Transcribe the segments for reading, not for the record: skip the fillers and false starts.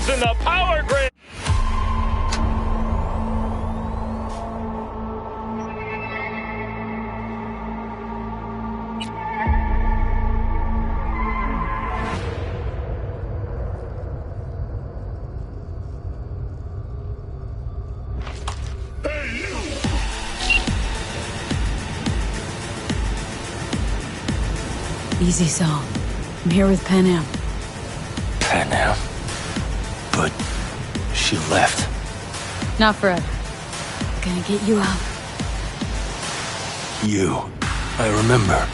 using the power grid. Easy, Saul. I'm here with Pan Am. Pan Am? But she left. Not forever. Gonna get you out. You. I remember.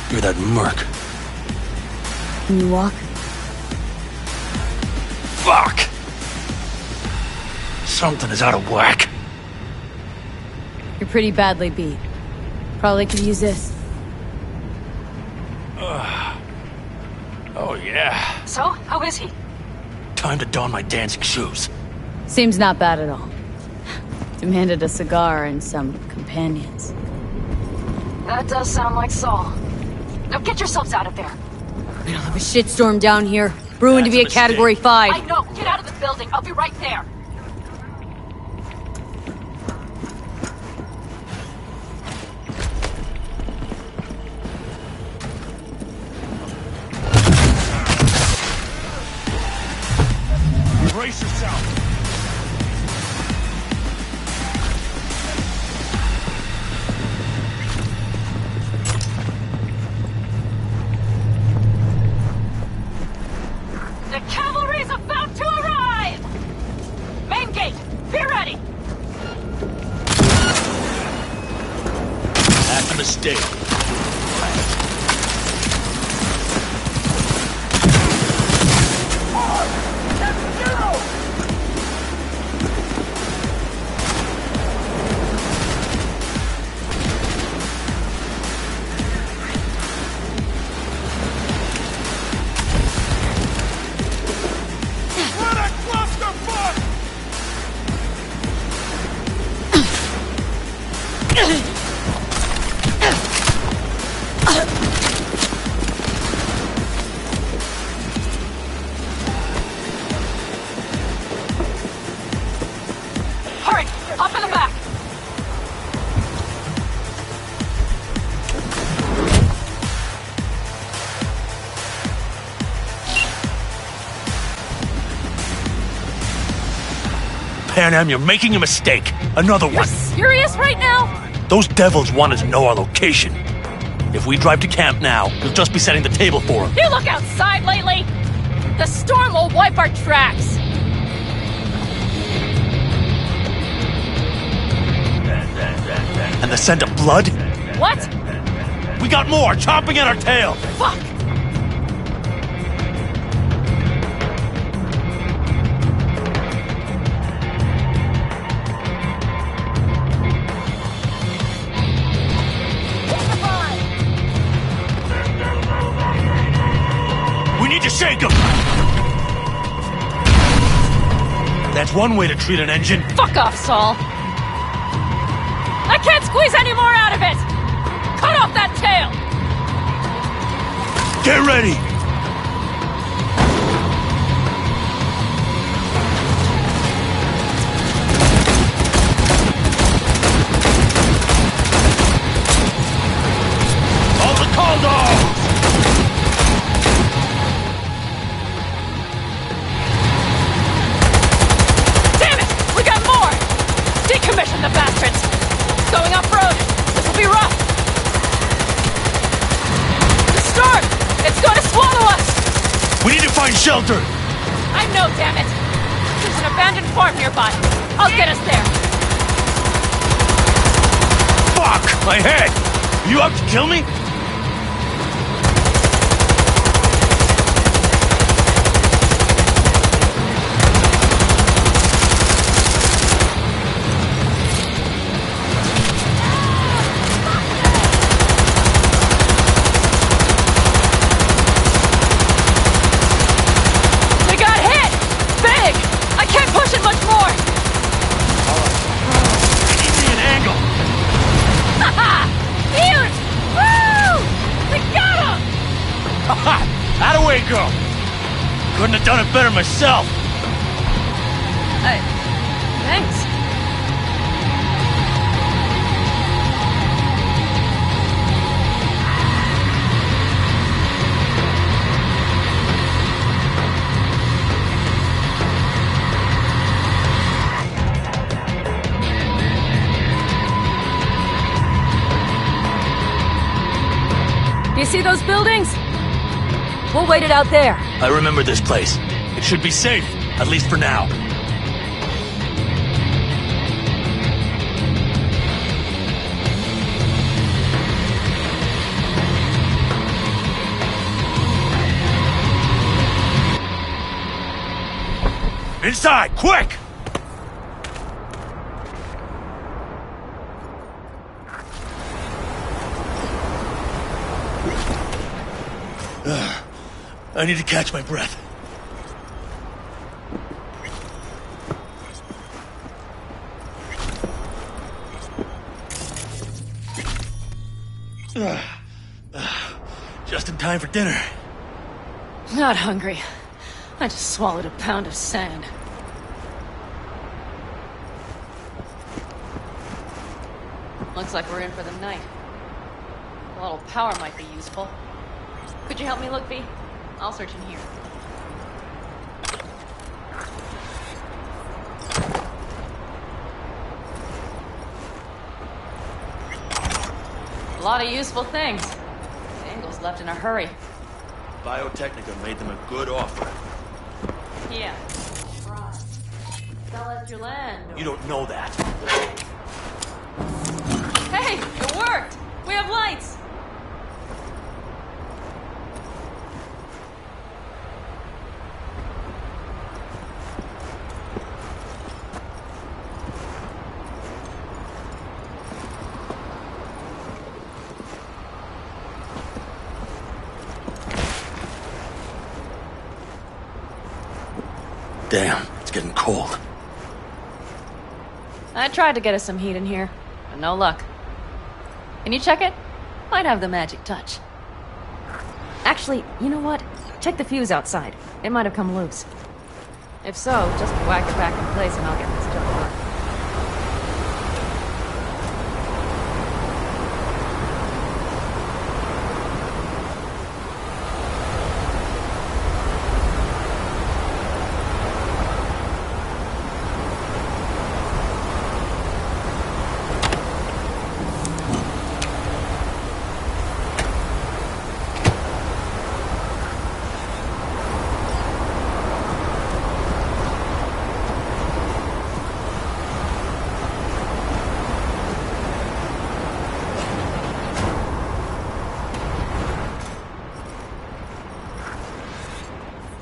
You're that merc. Can you walk? Fuck! Something is out of whack. You're pretty badly beat. Probably could use this. Oh, yeah. So, how is he? Time to don my dancing shoes. Seems not bad at all. Demanded a cigar and some companions. That does sound like Saul. Now get yourselves out of there. We don't have a shitstorm down here. Brewing to be a That's a mistake. Category 5. I know. Get out of the building. I'll be right there. Brace yourself. The cavalry's about to arrive! Main gate, be ready! That's a mistake. Hurry! Up in the back! Pan Am, you're making a mistake. Another You're one. serious right now? Those devils wanted to know our location. If we drive to camp now, you'll just be setting the table for them. You look outside lately? The storm will wipe our tracks. And the scent of blood? What? We got more chomping at our tail. Fuck! We need to shake them. That's one way to treat an engine. Fuck off, Saul. I can't squeeze any more out of it! Cut off that tail! Get ready. All the call dogs. Damn it! We got more! Decommission the bastards! Going off-road! This will be rough! The storm! It's going to swallow us! We need to find shelter. I know, damn it! There's an abandoned farm nearby. I'll get us there. Fuck! My head! Are you out to kill me? We got hit! Big! I can't push it much more! Give me an angle. Haha! Huge! Woo! We got him! How'd away go? Couldn't have done it better myself. Thanks. You see those buildings? We'll wait it out there. I remember this place. It should be safe, at least for now. Inside, quick! I need to catch my breath. Just in time for dinner. Not hungry. I just swallowed a pound of sand. Looks like we're in for the night. A little power might be useful. Could you help me look, V? I'll search in here. A lot of useful things. Angles left in a hurry. Biotechnica made them a good offer. Yeah. Right. Sell us your land. Or... You don't know that. Hey, it worked! We have lights! Damn, it's getting cold. I tried to get us some heat in here, but no luck. Can you check it? Might have the magic touch. Actually, you know what? Check the fuse outside. It might have come loose. If so, just whack it back in place and I'll get this job done.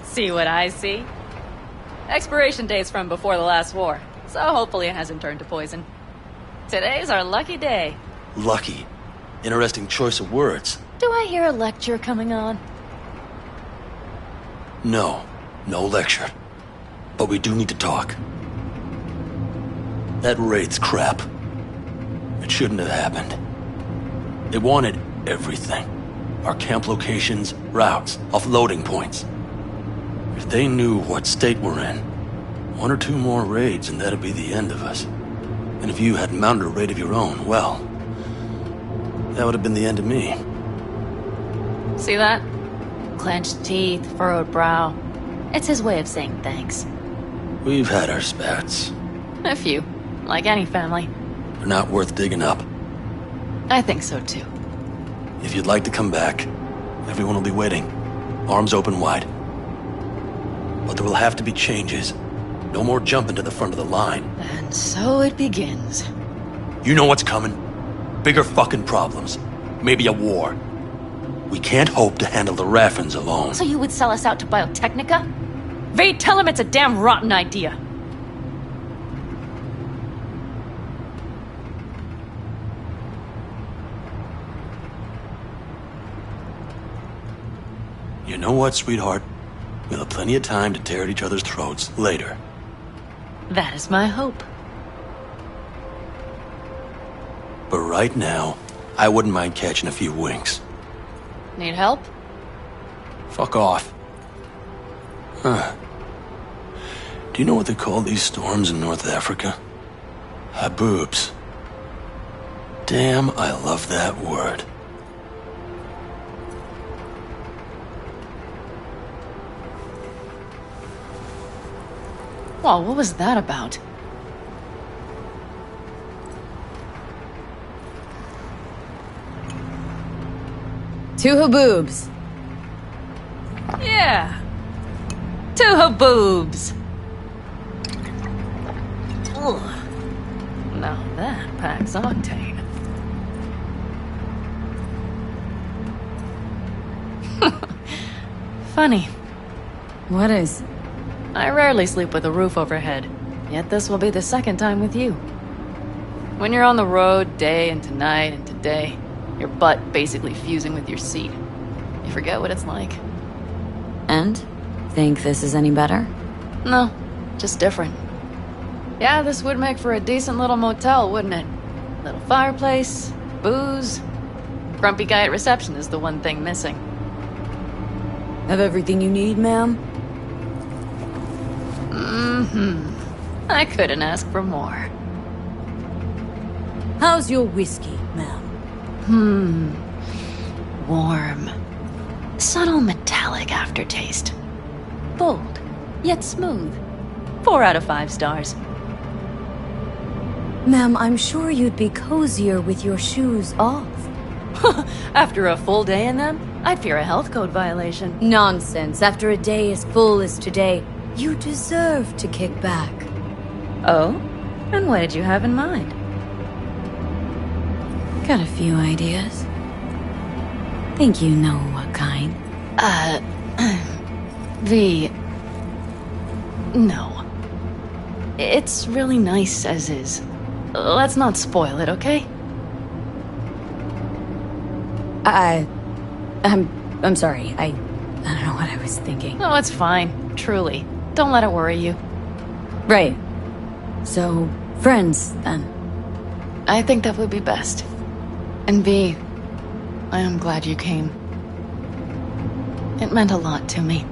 See what I see? Expiration date's from before the last war, so hopefully it hasn't turned to poison. Today's our lucky day. Lucky. Interesting choice of words. Do I hear a lecture coming on? No. No lecture. But we do need to talk. That raid's crap. It shouldn't have happened. They wanted everything. Our camp locations, routes, offloading points. If they knew what state we're in, one or two more raids and that'd be the end of us. And if you had mounted a raid of your own, well, that would have been the end of me. See that? Clenched teeth, furrowed brow. It's his way of saying thanks. We've had our spats. A few, like any family. They're not worth digging up. I think so too. If you'd like to come back, everyone will be waiting. Arms open wide. But there will have to be changes. No more jumping to the front of the line. And so it begins. You know what's coming? Bigger fucking problems. Maybe a war. We can't hope to handle the Raffens alone. So you would sell us out to Biotechnica? Vade, tell him it's a damn rotten idea. You know what, sweetheart? We'll have plenty of time to tear at each other's throats later. That is my hope. But right now, I wouldn't mind catching a few winks. Need help? Fuck off. Do you know what they call these storms in North Africa? Haboobs. Damn, I love that word. Whoa, what was that about? Two haboobs. Yeah. Two haboobs. Ugh. Now that packs octane. Funny. What is? I rarely sleep with a roof overhead, yet this will be the second time with you. When you're on the road day into night into day, your butt basically fusing with your seat, you forget what it's like. And? Think this is any better? No, just different. Yeah, this would make for a decent little motel, wouldn't it? Little fireplace, booze. Grumpy guy at reception is the one thing missing. Have everything you need, ma'am? I couldn't ask for more. How's your whiskey, ma'am? Warm. Subtle metallic aftertaste. Bold, yet smooth. 4 out of 5 stars. Ma'am, I'm sure you'd be cozier with your shoes off. After a full day in them, I'd fear a health code violation. Nonsense. After a day as full as today, you deserve to kick back. Oh? And what did you have in mind? Got a few ideas. Think you know what kind. No. It's really nice as is. Let's not spoil it, okay? I'm sorry. I don't know what I was thinking. No, it's fine. Truly. Don't let it worry you. Right. So, friends, then. I think that would be best. And V, I am glad you came. It meant a lot to me.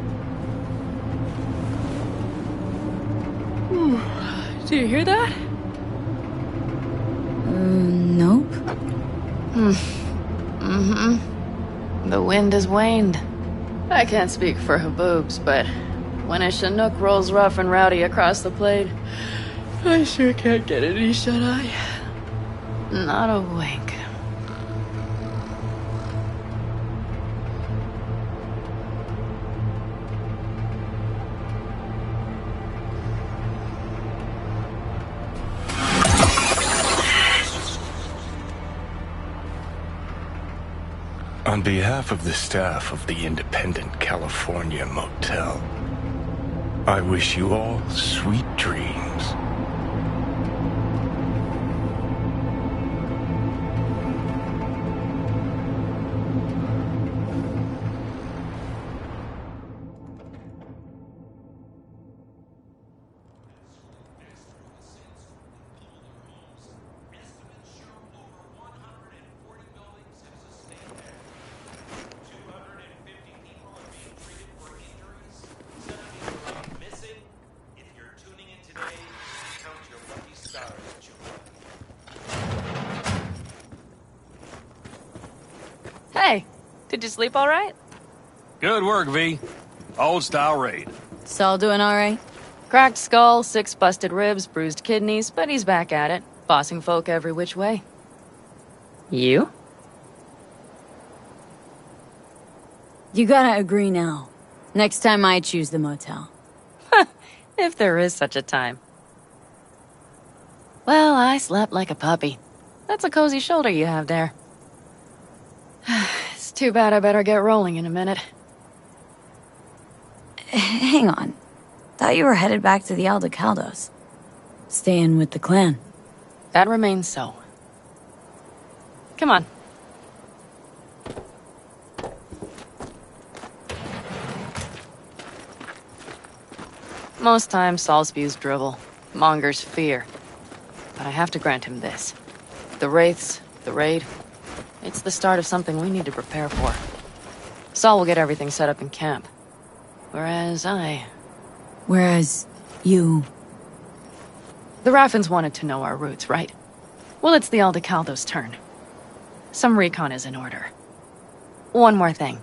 Do you hear that? Nope. The wind has waned. I can't speak for Haboobs, but when a Chinook rolls rough and rowdy across the plate, I sure can't get any shut-eye. Not a wink. On behalf of the staff of the Independent California Motel, I wish you all sweet dreams. Hey, did you sleep all right? Good work, V. Old style raid. Saul doing all right? Cracked skull, 6 busted ribs, bruised kidneys, but he's back at it, bossing folk every which way. You? You gotta agree now. Next time I choose the motel. If there is such a time. Well, I slept like a puppy. That's a cozy shoulder you have there. It's too bad I better get rolling in a minute. Hang on. Thought you were headed back to the Aldecaldos. Staying with the clan. That remains so. Come on. Most times, Saul spews drivel, mongers fear. But I have to grant him this. The Wraiths, the raid, it's the start of something we need to prepare for. Saul will get everything set up in camp. Whereas You. The Raffins wanted to know our roots, right? Well, it's the Aldecaldo's turn. Some recon is in order. One more thing.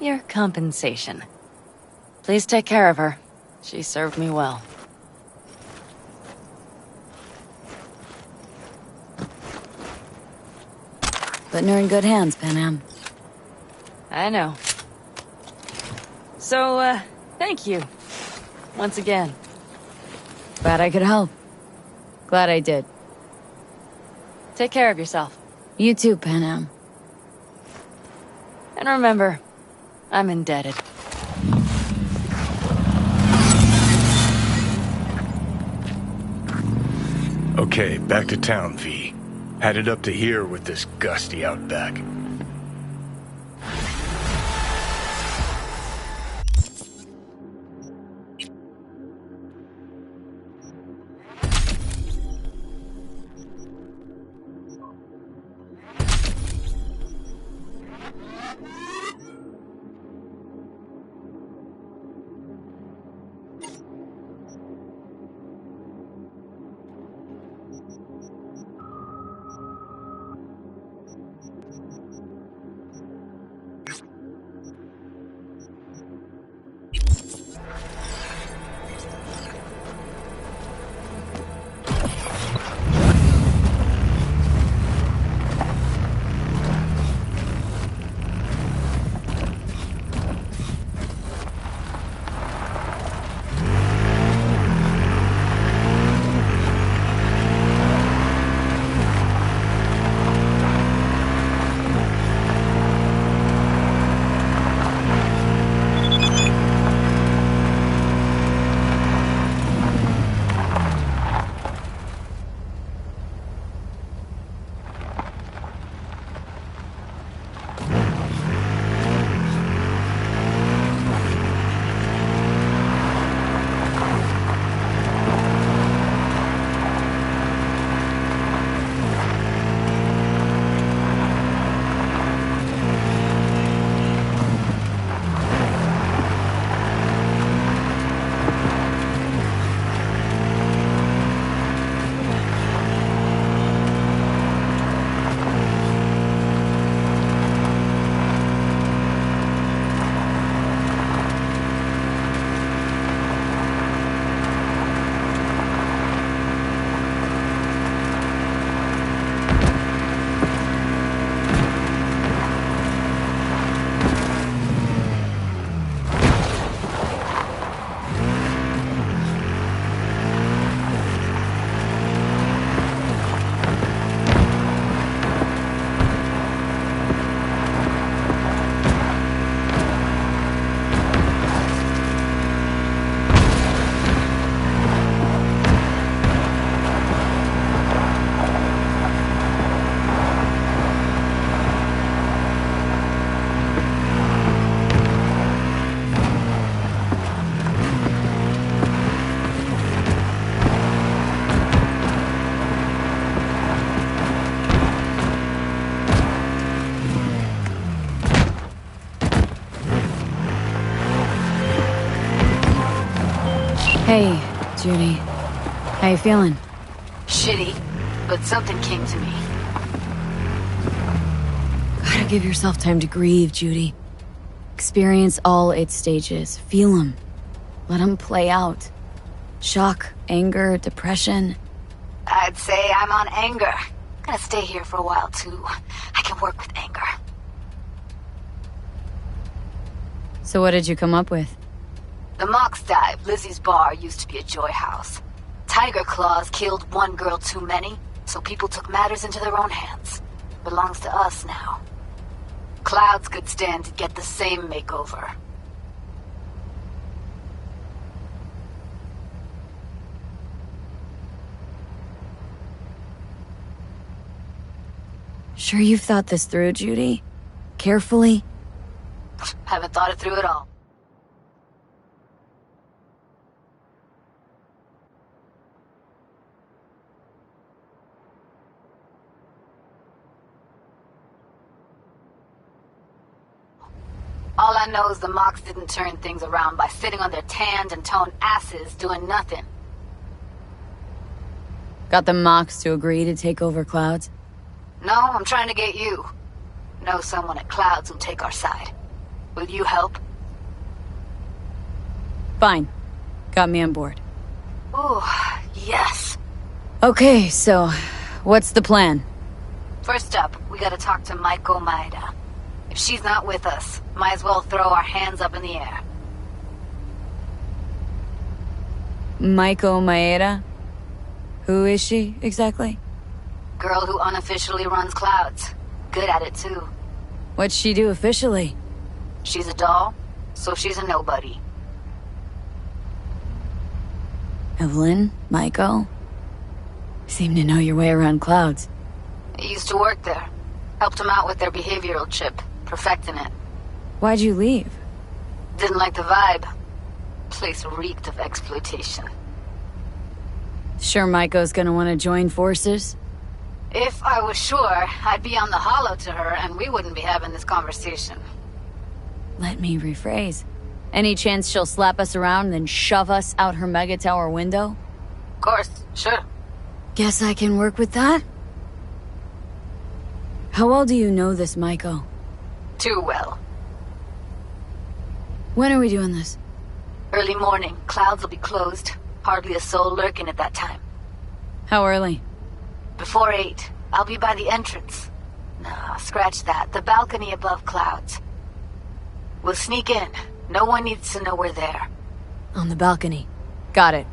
Your compensation. Please take care of her. She served me well. Putting her in good hands, Panam. I know. So, thank you. Once again. Glad I could help. Glad I did. Take care of yourself. You too, Panam. And remember, I'm indebted. Okay, back to town, V. Headed up to here with this gusty outback. Hey, Judy. How you feeling? Shitty, but something came to me. Gotta give yourself time to grieve, Judy. Experience all its stages. Feel them. Let them play out. Shock, anger, depression. I'd say I'm on anger. Gonna stay here for a while, too. I can work with anger. So what did you come up with? The Mox Dive, Lizzie's bar, used to be a joy house. Tiger Claws killed one girl too many, so people took matters into their own hands. Belongs to us now. Clouds could stand to get the same makeover. Sure you've thought this through, Judy? Carefully? Haven't thought it through at all. All I know is the Mox didn't turn things around by sitting on their tanned and toned asses doing nothing. Got the Mox to agree to take over Clouds? No, I'm trying to get you. Know someone at Clouds who'll take our side. Will you help? Fine. Got me on board. Ooh, yes. Okay, so what's the plan? First up, we gotta talk to Maiko Maeda. If she's not with us, might as well throw our hands up in the air. Maiko Maeda? Who is she, exactly? Girl who unofficially runs Clouds. Good at it, too. What'd she do officially? She's a doll, so she's a nobody. Evelyn? Maiko? Seem to know your way around Clouds. I used to work there. Helped them out with their behavioral chip, perfecting it. Why'd you leave? Didn't like the vibe. Place reeked of exploitation. Sure Maiko's gonna want to join forces? If I was sure, I'd be on the hollow to her and we wouldn't be having this conversation. Let me rephrase. Any chance she'll slap us around and then shove us out her mega tower window? Of course, sure. Guess I can work with that? How well do you know this Maiko? Too well. When are we doing this? Early morning, Clouds will be closed. Hardly a soul lurking at that time. How early? Before 8, I'll be by the entrance. Nah, scratch that. The balcony above Clouds. We'll sneak in. No one needs to know we're there. On the balcony. Got it.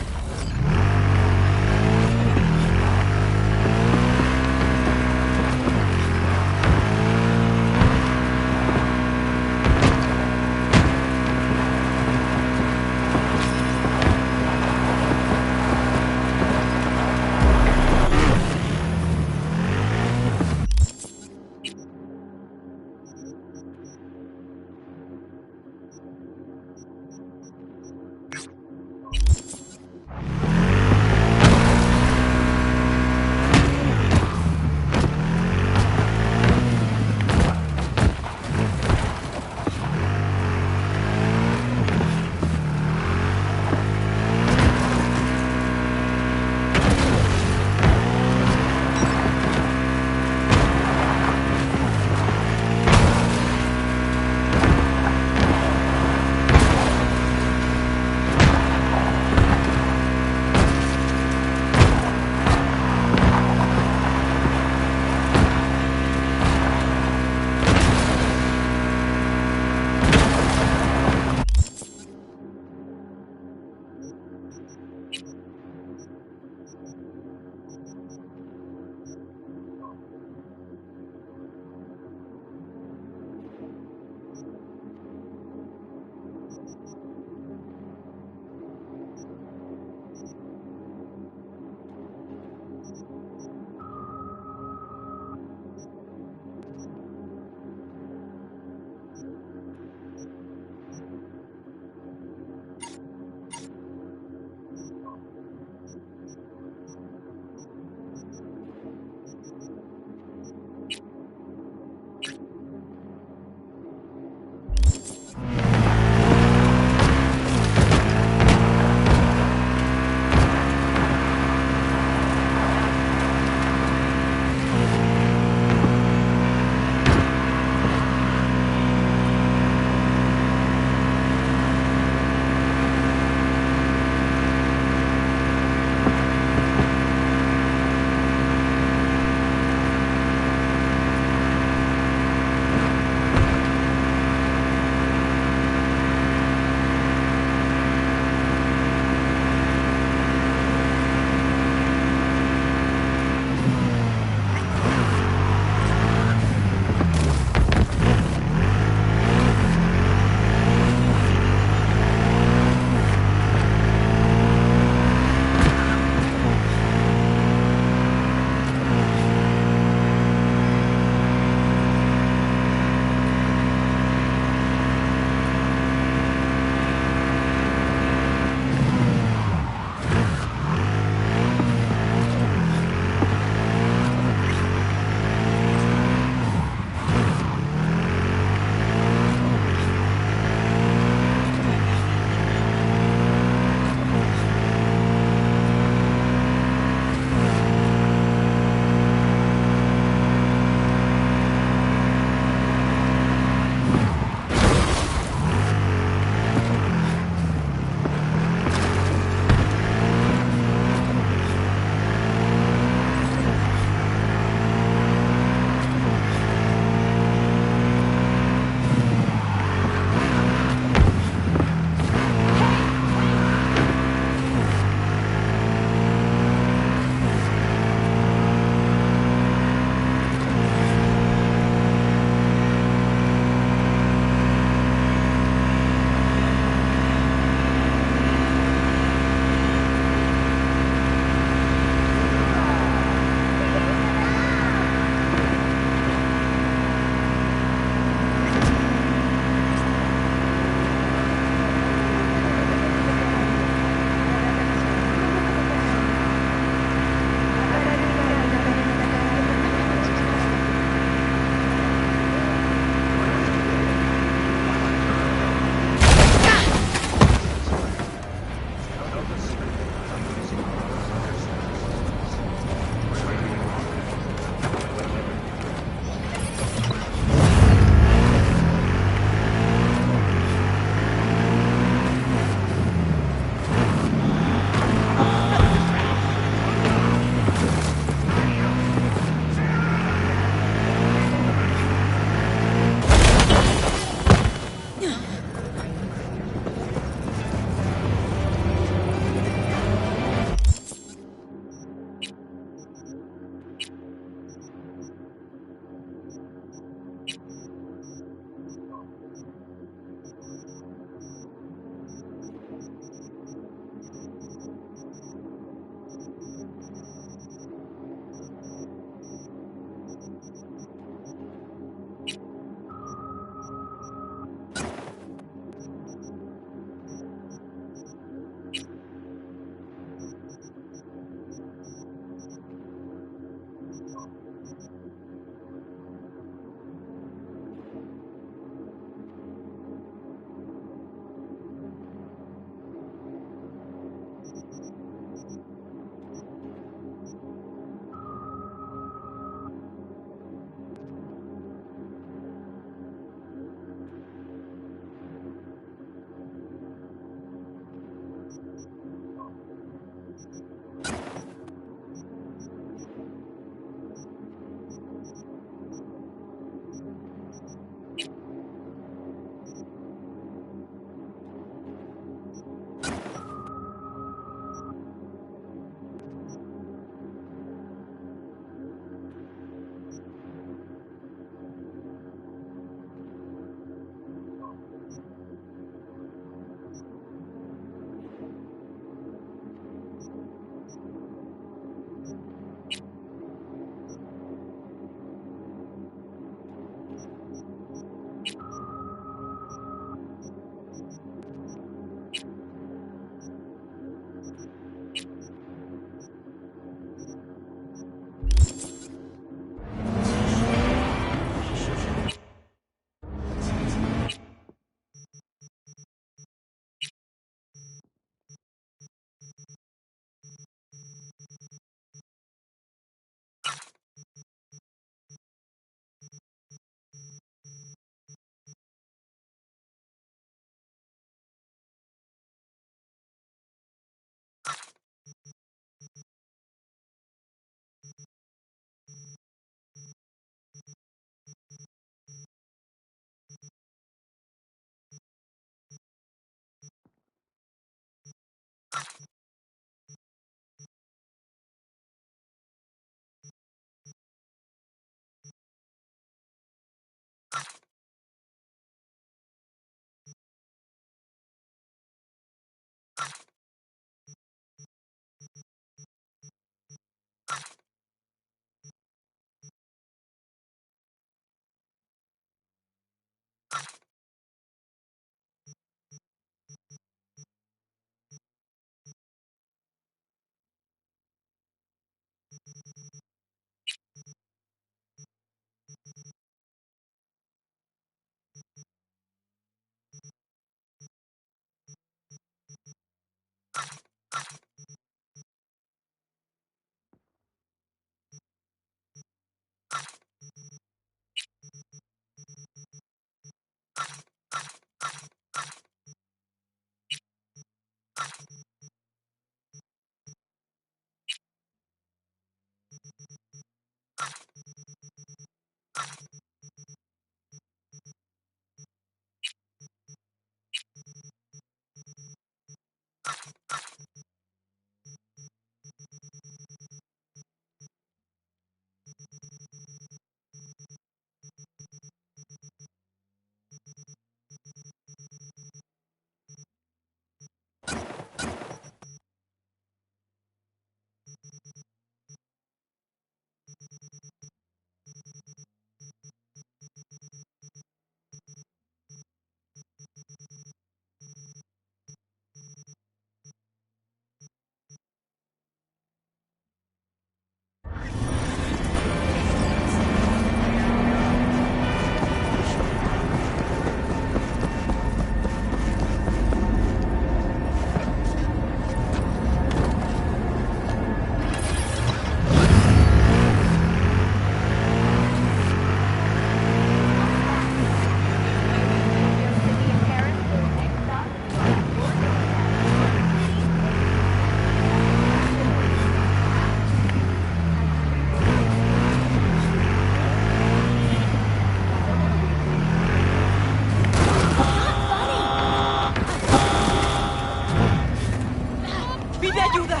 ¡Pide ayuda!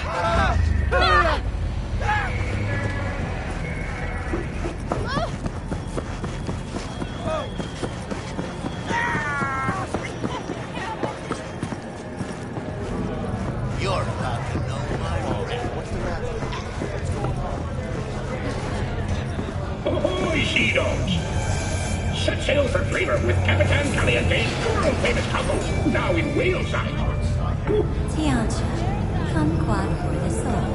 You're about to know my Ahoy, sea dogs! Set sail for flavor with Capitan Caliente's world-famous combos, now in whale size. Tiancha, kumquat for the soul.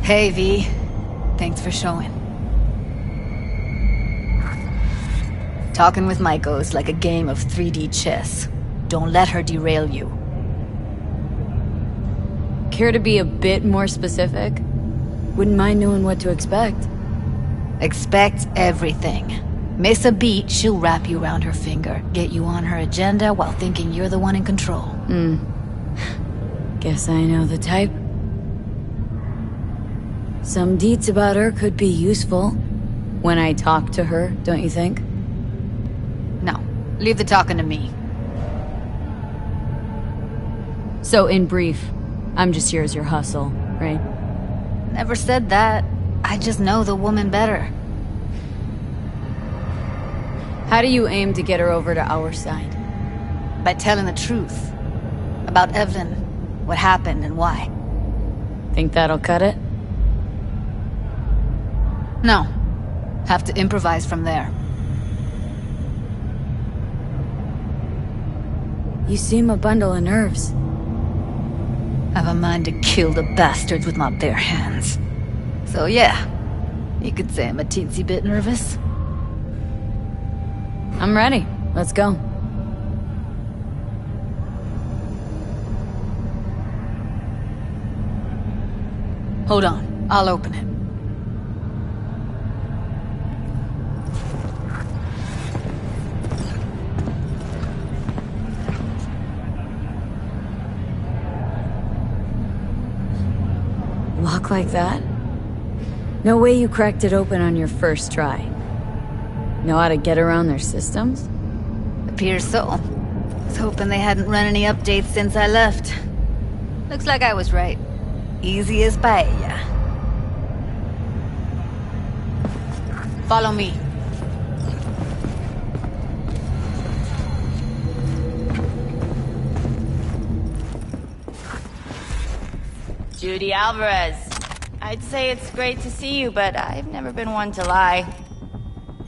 Hey, V. Thanks for showing. Talking with Maiko's like a game of 3D chess. Don't let her derail you. Care to be a bit more specific? Wouldn't mind knowing what to expect. Expect everything. Miss a beat, she'll wrap you around her finger, get you on her agenda while thinking you're the one in control. Guess I know the type. Some deets about her could be useful. When I talk to her, don't you think? No, leave the talking to me. So, in brief, I'm just here as your hustle, right? Never said that. I just know the woman better. How do you aim to get her over to our side? By telling the truth. About Evelyn, what happened and why. Think that'll cut it? No. Have to improvise from there. You seem a bundle of nerves. I've a mind to kill the bastards with my bare hands. So yeah, you could say I'm a teensy bit nervous. I'm ready. Let's go. Hold on, I'll open it. Lock like that? No way you cracked it open on your first try. Know how to get around their systems? Appears so. Was hoping they hadn't run any updates since I left. Looks like I was right. Easy as paella. Follow me. Judy Alvarez. I'd say it's great to see you, but I've never been one to lie.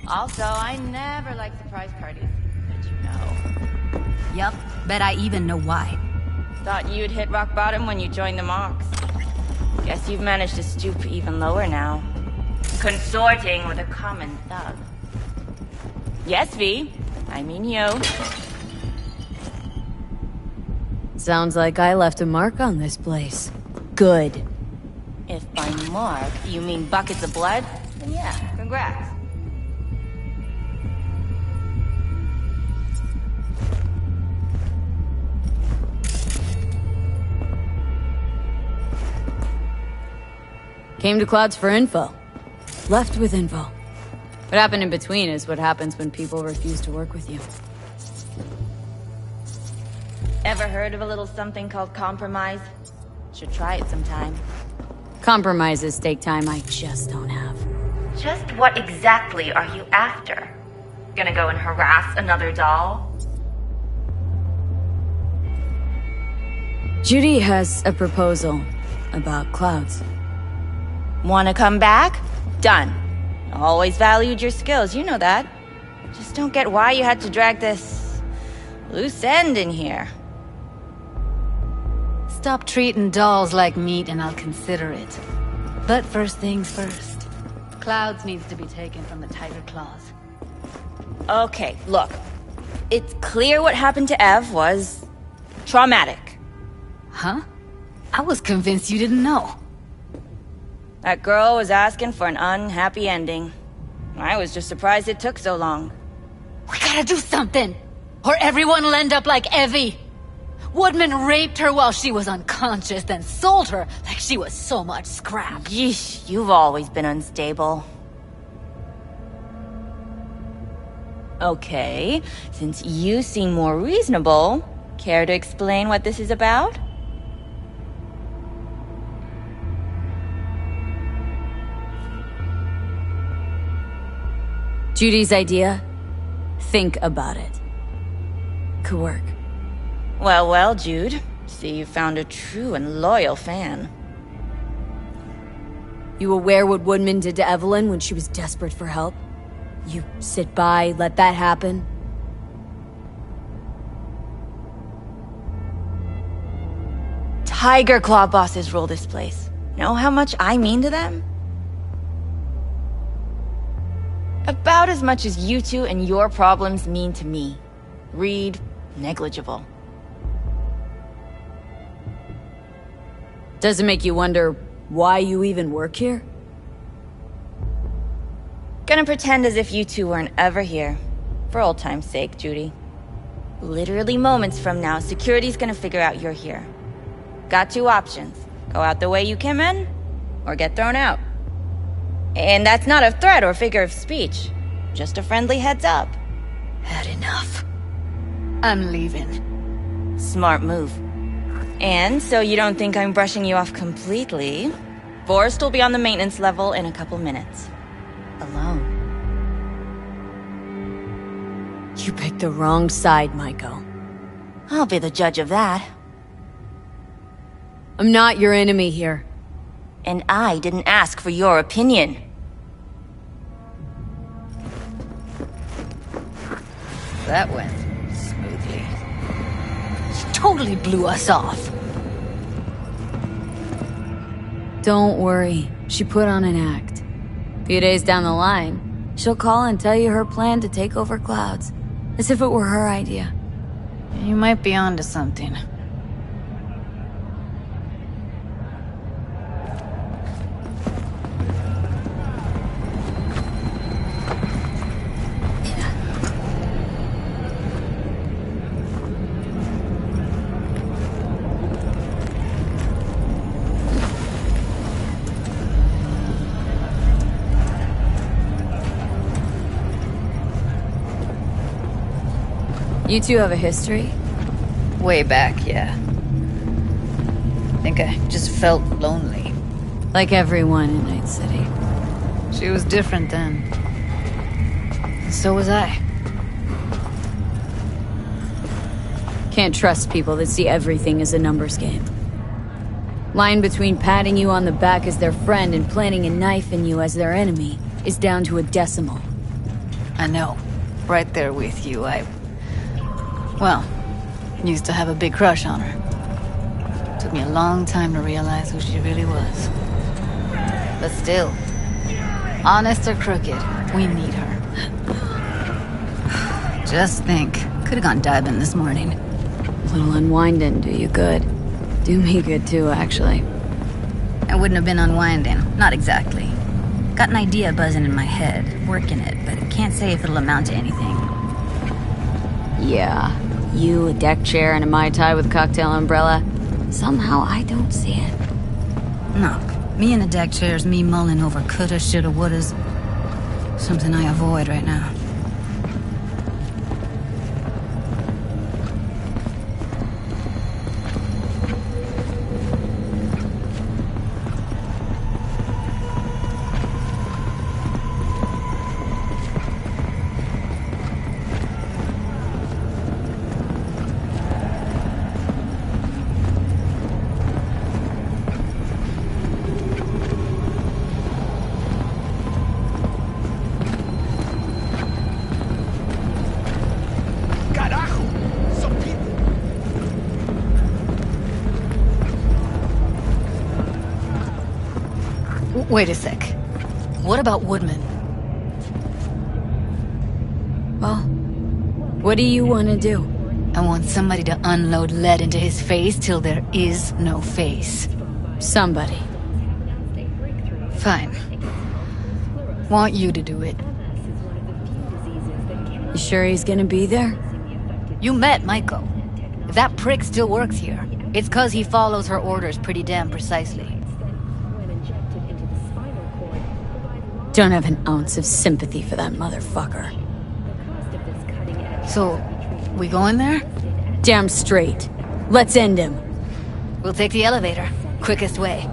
Also, I never like surprise parties, but you know. Yup, bet I even know why. Thought you'd hit rock bottom when you joined the Mox. Guess you've managed to stoop even lower now. Consorting with a common thug. Yes, V. I mean you. Sounds like I left a mark on this place. Good. If by mark you mean buckets of blood, then yeah, congrats. Came to Clouds for info. left with info. What happened in between is what happens when people refuse to work with you. Ever heard of a little something called compromise? Should try it sometime. Compromises take time I just don't have. Just what exactly are you after? Gonna go and harass another doll? Judy has a proposal about clouds. Wanna come back? Done. Always valued your skills, you know that. Just don't get why you had to drag this loose end in here. Stop treating dolls like meat and I'll consider it. But first things first. Clouds needs to be taken from the Tiger Claws. Okay, look. It's clear what happened to Ev was traumatic. Huh? I was convinced you didn't know. That girl was asking for an unhappy ending. I was just surprised it took so long. We gotta do something! Or everyone will end up like Evie! Woodman raped her while she was unconscious, then sold her like she was so much scrap. Yeesh, you've always been unstable. Okay, since you seem more reasonable, care to explain what this is about? Judy's idea? Think about it. Could work. Well, well, Jude. See, you found a true and loyal fan. You aware what Woodman did to Evelyn when she was desperate for help? You sit by, let that happen? Tiger Claw bosses rule this place. Know how much I mean to them? About as much as you two and your problems mean to me. Read negligible. Does it make you wonder why you even work here? Gonna pretend as if you two weren't ever here. For old time's sake, Judy. Literally moments from now, security's gonna figure out you're here. Got two options. Go out the way you came in, or get thrown out. And that's not a threat or figure of speech. Just a friendly heads up. Had enough. I'm leaving. Smart move. And so you don't think I'm brushing you off completely, Forrest will be on the maintenance level in a couple minutes. Alone. You picked the wrong side, Maiko. I'll be the judge of that. I'm not your enemy here. And I didn't ask for your opinion. That went smoothly. She totally blew us off. Don't worry. She put on an act. A few days down the line, she'll call and tell you her plan to take over Clouds. As if it were her idea. You might be onto something. You two have a history? Way back, yeah. Think I just felt lonely. Like everyone in Night City. She was different then. So was I. Can't trust people that see everything as a numbers game. Line between patting you on the back as their friend and planting a knife in you as their enemy is down to a decimal. I know. Right there with you, well, used to have a big crush on her. Took me a long time to realize who she really was. But still, honest or crooked, we need her. Just think, could have gone diving this morning. A little unwinding do you good. Do me good too, actually. I wouldn't have been unwinding, not exactly. Got an idea buzzing in my head, working it, but I can't say if it'll amount to anything. Yeah, you, a deck chair, and a Mai Tai with a cocktail umbrella. Somehow I don't see it. No, Me in the deck chair's me mulling over coulda, shoulda, wouldas. Something I avoid right now. Wait a sec. What about Woodman? Well, what do you want to do? I want somebody to unload lead into his face till there is no face. Somebody. Fine. Want you to do it. You sure he's gonna be there? You met Michael. If that prick still works here, it's 'cause he follows her orders pretty damn precisely. Don't have an ounce of sympathy for that motherfucker. So, we going there? Damn straight. Let's end him. We'll take the elevator. Quickest way.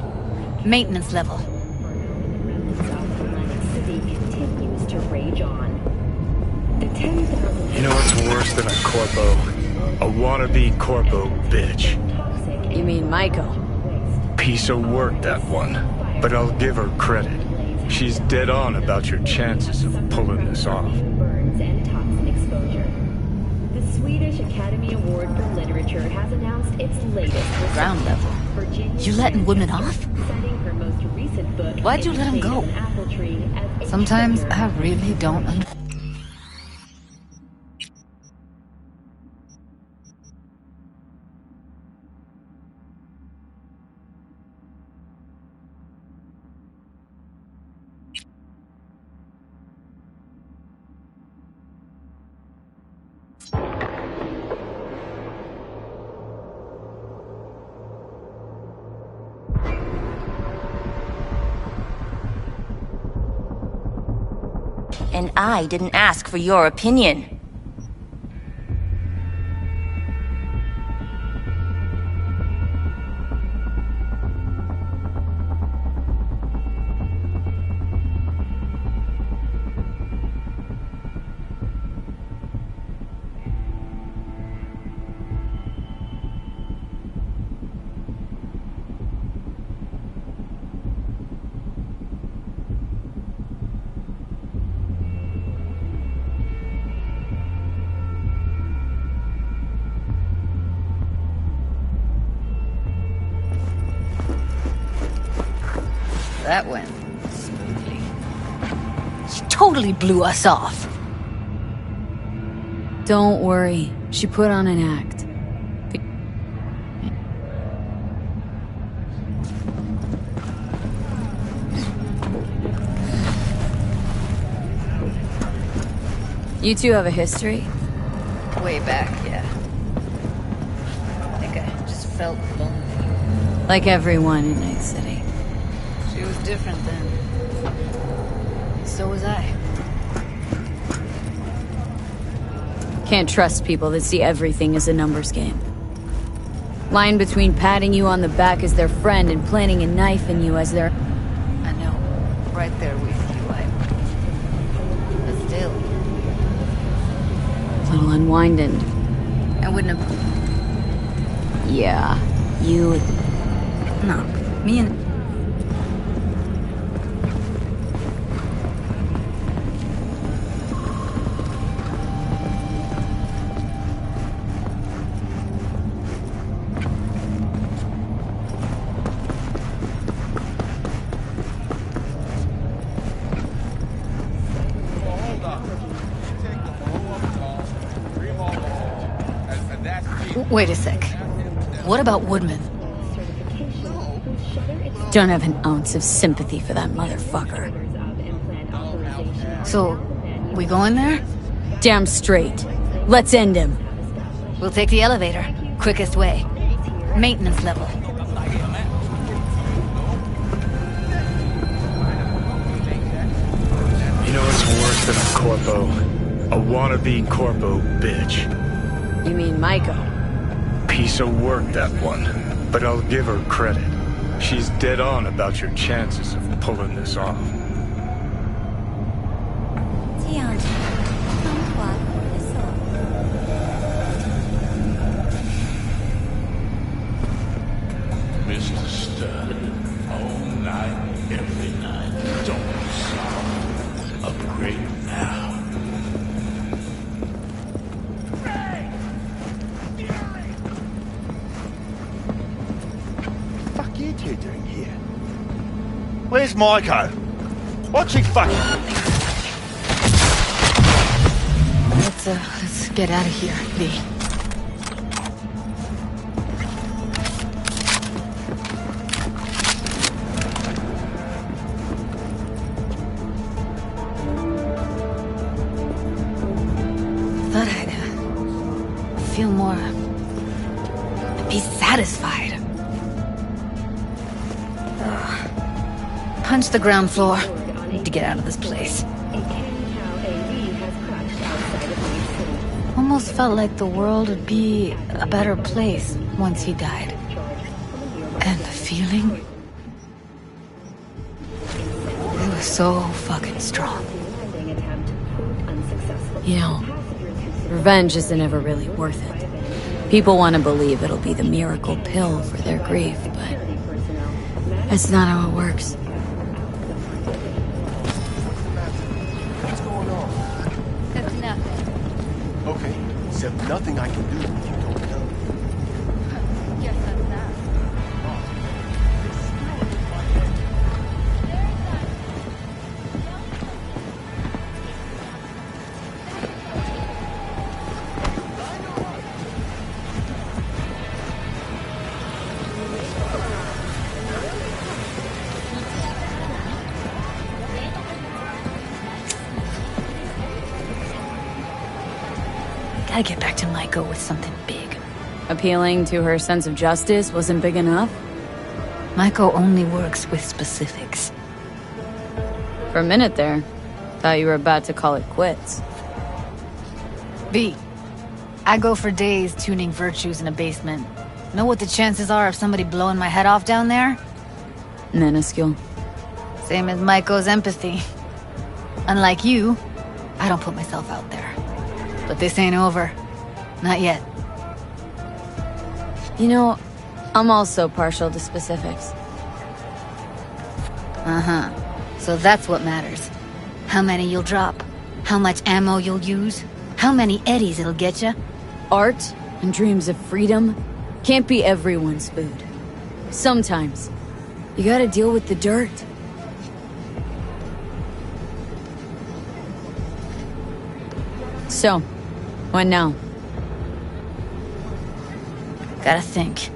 Maintenance level. You know what's worse than a corpo? A wannabe corpo bitch. You mean Maiko? Piece of work, that one. But I'll give her credit. She's dead on about your chances of pulling this off. Burns and toxin exposure. The Swedish Academy Award for Literature has announced its latest Ground level. You letting women off? Why'd you let him go? Sometimes I really don't understand. And I didn't ask for your opinion. That went smoothly. She totally blew us off. Don't worry. She put on an act. You two have a history? Way back, yeah. I think I just felt lonely. Like everyone in Night City. She was different then. So was I. Can't trust people that see everything as a numbers game. Line between patting you on the back as their friend and planting a knife in you as their... I know. Right there with you, But still. A little unwinding. I wouldn't have... Yeah, you... No, me and... Wait a sec. What about Woodman? Don't have an ounce of sympathy for that motherfucker. So, we going there? Damn straight. Let's end him. We'll take the elevator. Quickest way. Maintenance level. worse than a corpo. A wannabe corpo bitch. You mean Maiko? Piece of work, that one. But I'll give her credit. She's dead on about your chances of pulling this off. Mr. Stud, all night, every night. Don't stop. Upgrade now. Fuck you two doing here? Where's Maiko? What's she fucking... Let's get out of here, V. Thought I'd feel more... be satisfied. Punch the ground floor. Need to get out of this place. Almost felt like the world would be a better place once he died. And the feeling... it was so fucking strong. You know, revenge isn't ever really worth it. People want to believe it'll be the miracle pill for their grief, but... that's not how it works. What's going on? That's nothing. Okay, except nothing I can do if you don't tell me. Yes, that's that. Gotta get back to Maiko with something big. Appealing to her sense of justice wasn't big enough? Maiko only works with specifics. For a minute there, thought you were about to call it quits. V, I go for days tuning virtues in a basement. Know what the chances are of somebody blowing my head off down there? Minuscule. Same as Maiko's empathy. Unlike you, I don't put myself out there. But this ain't over. Not yet. You know, I'm also partial to specifics. Uh-huh. So that's what matters. How many you'll drop. How much ammo you'll use. How many eddies it'll get you. Art and dreams of freedom can't be everyone's food. Sometimes, you gotta deal with the dirt. So, what now? Gotta think.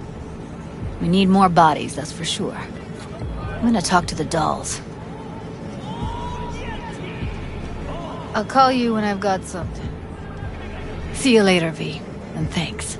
We need more bodies, that's for sure. I'm gonna talk to the dolls. I'll call you when I've got something. See you later, V. And thanks.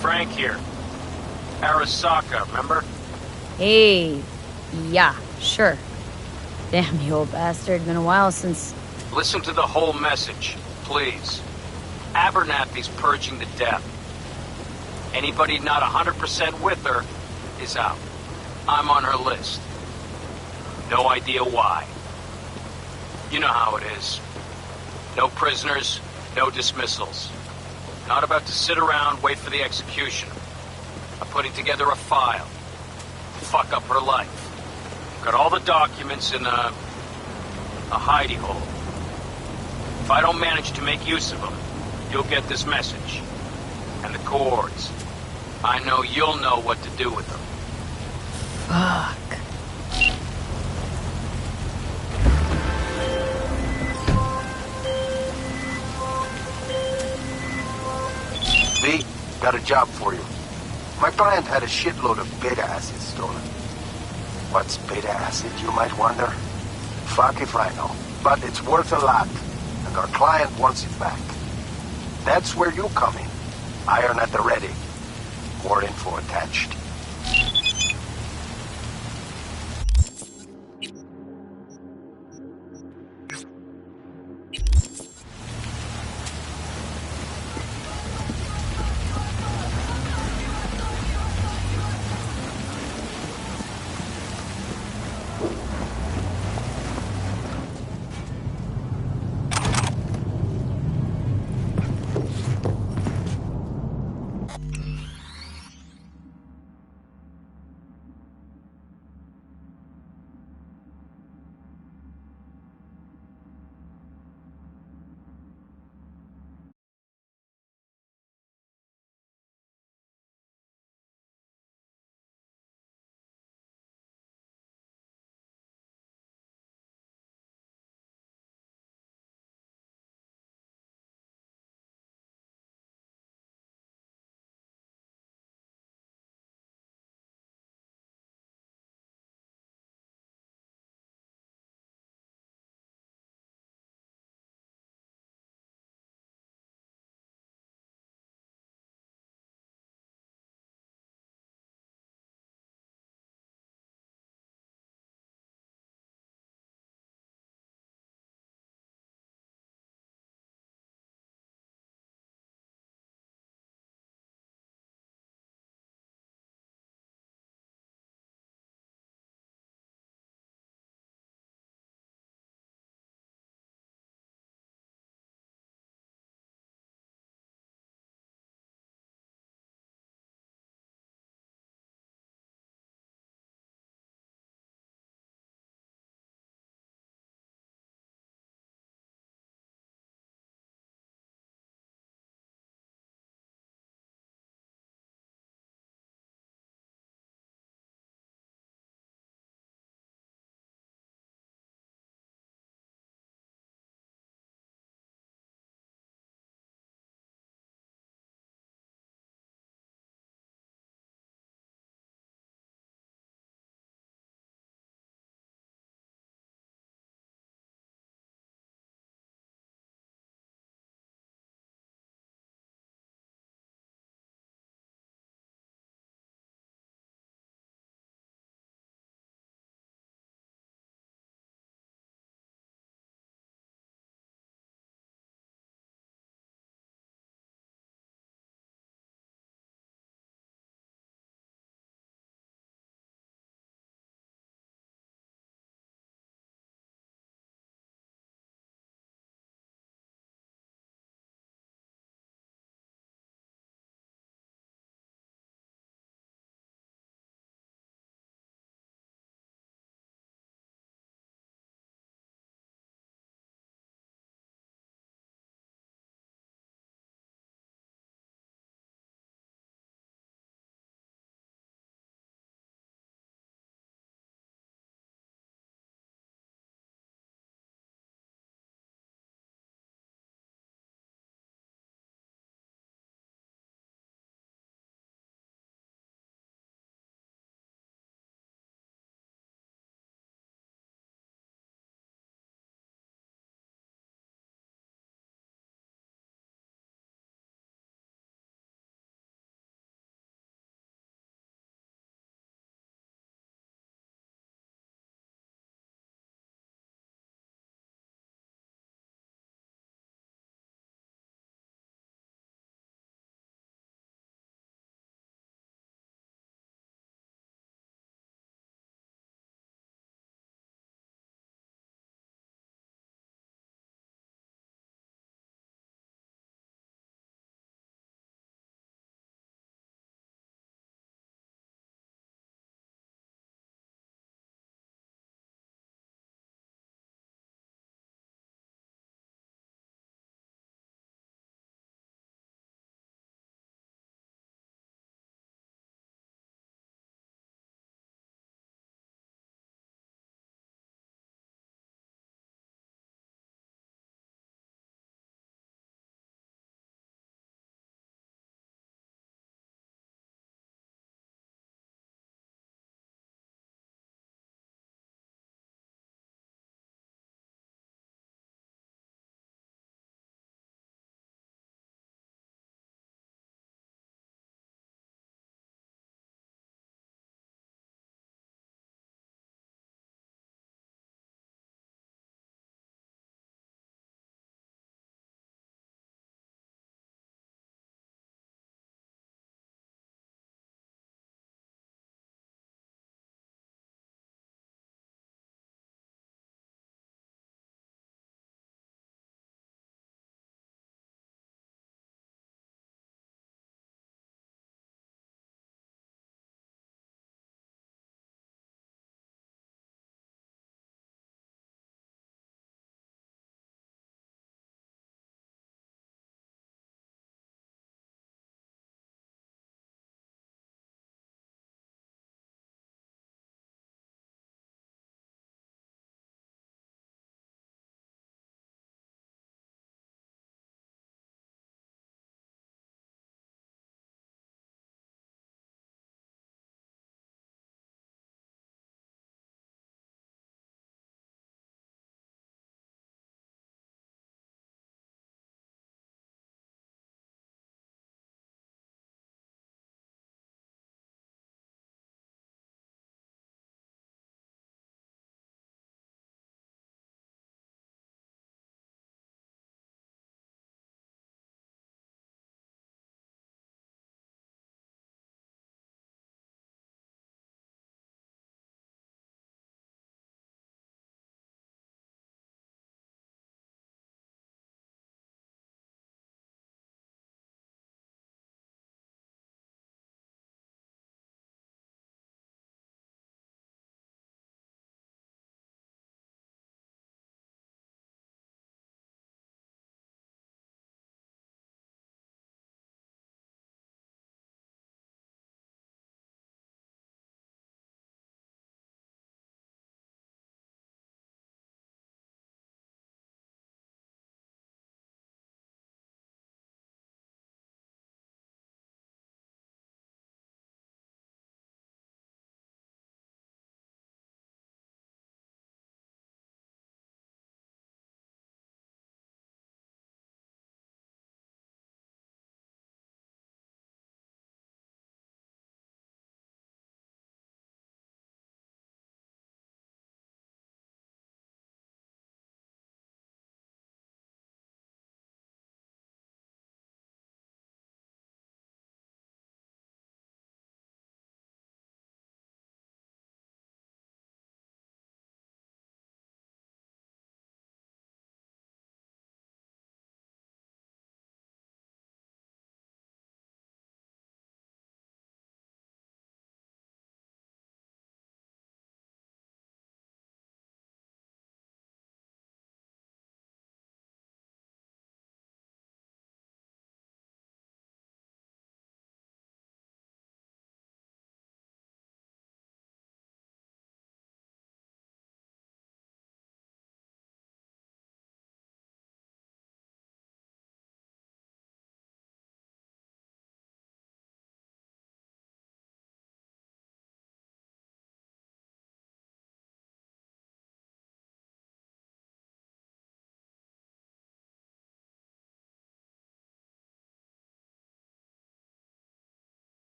Frank here. Arasaka, remember? Hey, yeah, sure. Damn, you old bastard. Been a while since... Listen to the whole message, please. Abernathy's purging to death. Anybody not 100% with her is out. I'm on her list. No idea why. You know how it is. No prisoners, no dismissals. Not about to sit around, wait for the execution. I'm putting together a file. Fuck up her life. Got all the documents in a hidey hole. If I don't manage to make use of them, you'll get this message. And the cords. I know you'll know what to do with them. Fuck. V, got a job for you. My client had a shitload of beta acid stolen. What's beta acid, you might wonder? Fuck if I know. But it's worth a lot, and our client wants it back. That's where you come in. Iron at the ready. More info attached.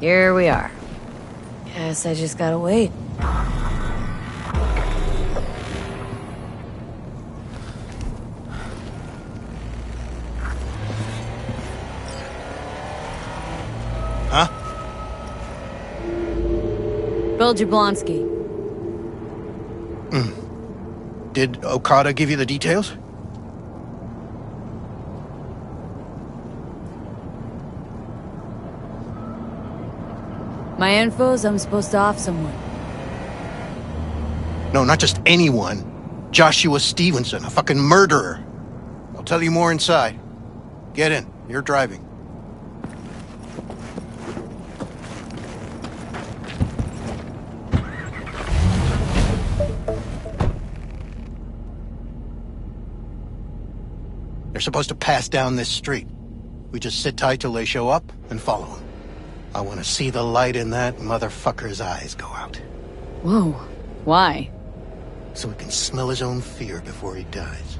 Here we are. Guess I just gotta wait. Huh? Bill Jablonski. Did Okada give you the details? My info's I'm supposed to off someone. No, not just anyone. Joshua Stevenson, a fucking murderer. I'll tell you more inside. Get in. You're driving. They're supposed to pass down this street. We just sit tight till they show up and follow them. I want to see the light in that motherfucker's eyes go out. Whoa. Why? So he can smell his own fear before he dies.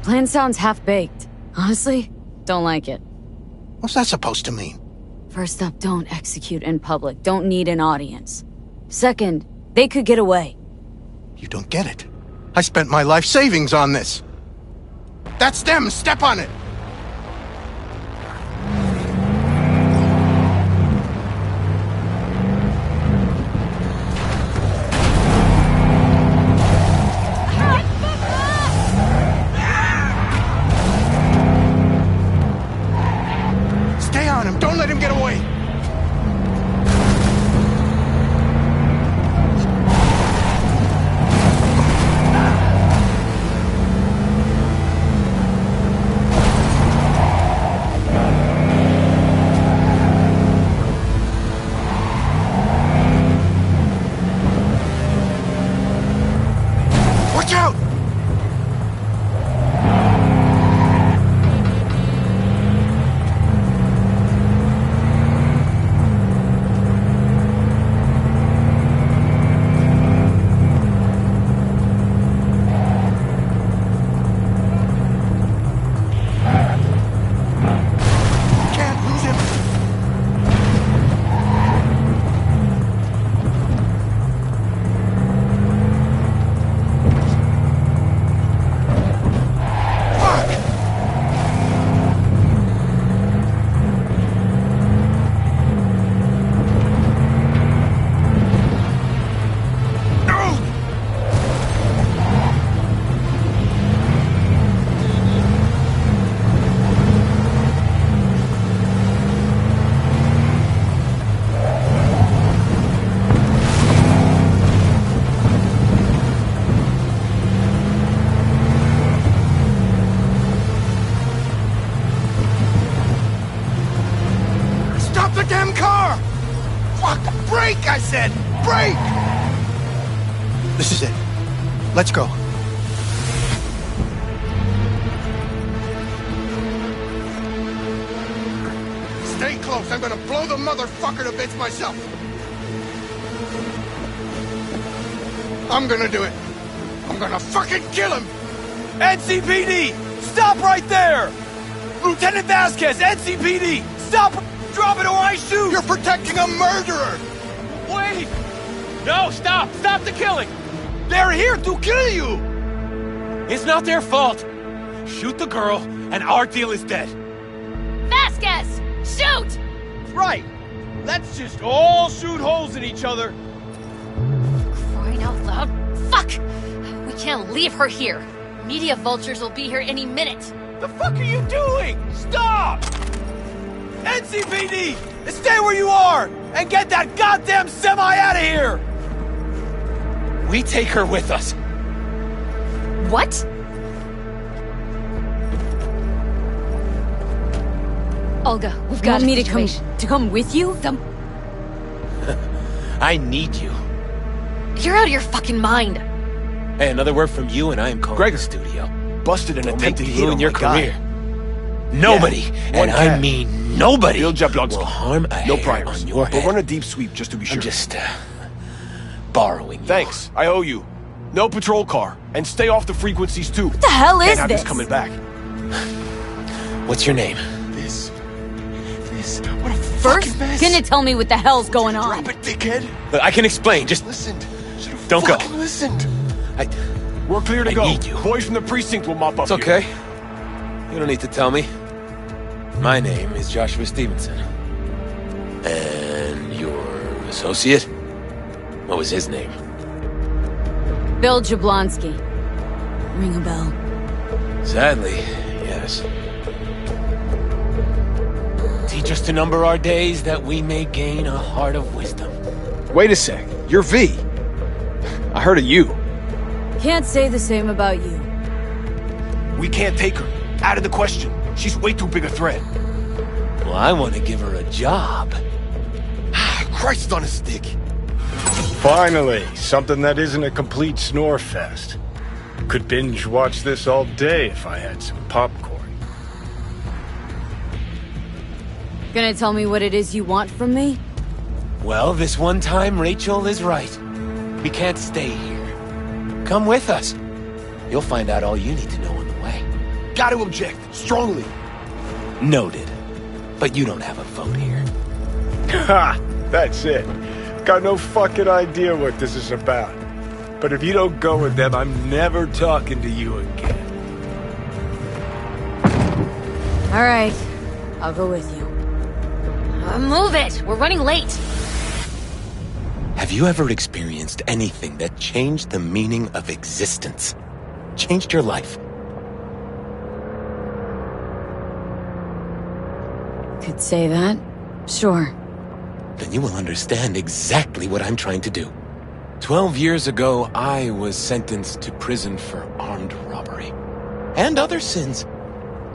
Plan sounds half-baked. Honestly, don't like it. What's that supposed to mean? First up, don't execute in public. Don't need an audience. Second, they could get away. You don't get it. I spent my life savings on this. That's them! Step on it! Stay on him! Don't let him get away! Watch out! Can't lose him. Stop the damn car! Fuck! Brake, I said! Brake! This is it. Let's go. Stay close. I'm gonna blow the motherfucker to bits myself. I'm gonna do it. I'm gonna fucking kill him! NCPD! Stop right there! Lieutenant Vasquez, NCPD! Stop! Drop it or I shoot! You're protecting a murderer! Wait! No, stop! Stop the killing! They're here to kill you! It's not their fault. Shoot the girl, and our deal is dead. Vasquez! Shoot! Right! Let's just all shoot holes in each other. Crying out loud. Fuck! We can't leave her here. Media vultures will be here any minute. The fuck are you doing? Stop! NCPD! Stay where you are! And get that goddamn semi out of here! We take her with us. What? Olga, we've got me to come with you? I need you. You're out of your fucking mind. Hey, another word from you and I am calling Greg the studio. Busted and attempted to ruin your career. Nobody, and I mean nobody, will harm a hair on your head. We'll run a deep sweep just to be sure. I'm just borrowing you. Thanks. I owe you. No patrol car. And stay off the frequencies, too. What the hell is Can't have this? this coming back. What's your name? This. What a First, fucking mess. gonna tell me what the hell's going on. Drop it, dickhead. Look, I can explain. Just Listened. don't go. Listened. We're clear to I go. need you. Boys from the precinct will mop up It's okay. You don't need to tell me. My name is Joshua Stevenson. And your associate? What was his name? Bill Jablonski. Ring a bell. Sadly, yes. Teach us to number our days that we may gain a heart of wisdom. Wait a sec. You're V. I heard of you. Can't say the same about you. We can't take her. Out of the question. She's way too big a threat. Well, I want to give her a job. Christ on a stick. Finally, something that isn't a complete snore fest. Could binge watch this all day if I had some popcorn. Gonna tell me what it is you want from me? Well, this one time Rachel is right. We can't stay here. Come with us. You'll find out all you need to know on the way. Got to object. Strongly. Noted. But you don't have a vote here. Ha! That's it. Got no fucking idea what this is about. But if you don't go with them, I'm never talking to you again. All right, I'll go with you. Move it! We're running late! Have you ever experienced anything that changed the meaning of existence? Changed your life? Could say that. Sure. Then you will understand exactly what I'm trying to do. 12 years ago, I was sentenced to prison for armed robbery. And other sins.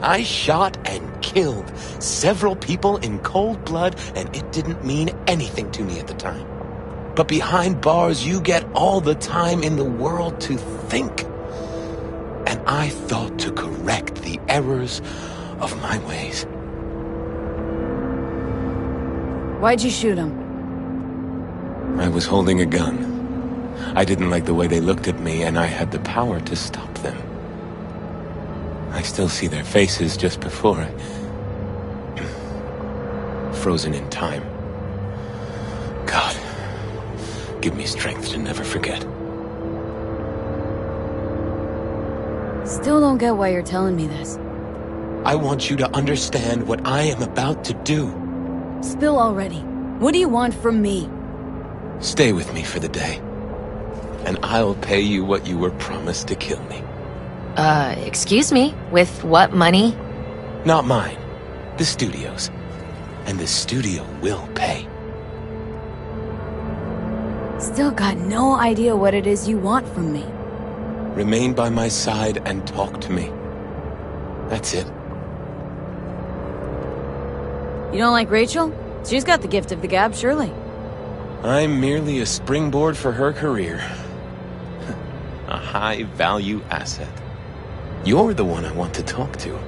I shot and killed several people in cold blood, and it didn't mean anything to me at the time. But behind bars, you get all the time in the world to think. And I thought to correct the errors of my ways. Why'd you shoot him? I was holding a gun. I didn't like the way they looked at me, and I had the power to stop them. I still see their faces just before I... frozen in time. God, give me strength to never forget. Still don't get why you're telling me this. I want you to understand what I am about to do. Spill already. What do you want from me? Stay with me for the day, and I'll pay you what you were promised to kill me. Excuse me? With what money? Not mine. The studio's. And the studio will pay. Still got no idea what it is you want from me. Remain by my side and talk to me. That's it. You don't like Rachel? She's got the gift of the gab, surely. I'm merely a springboard for her career. A high-value asset. You're the one I want to talk to.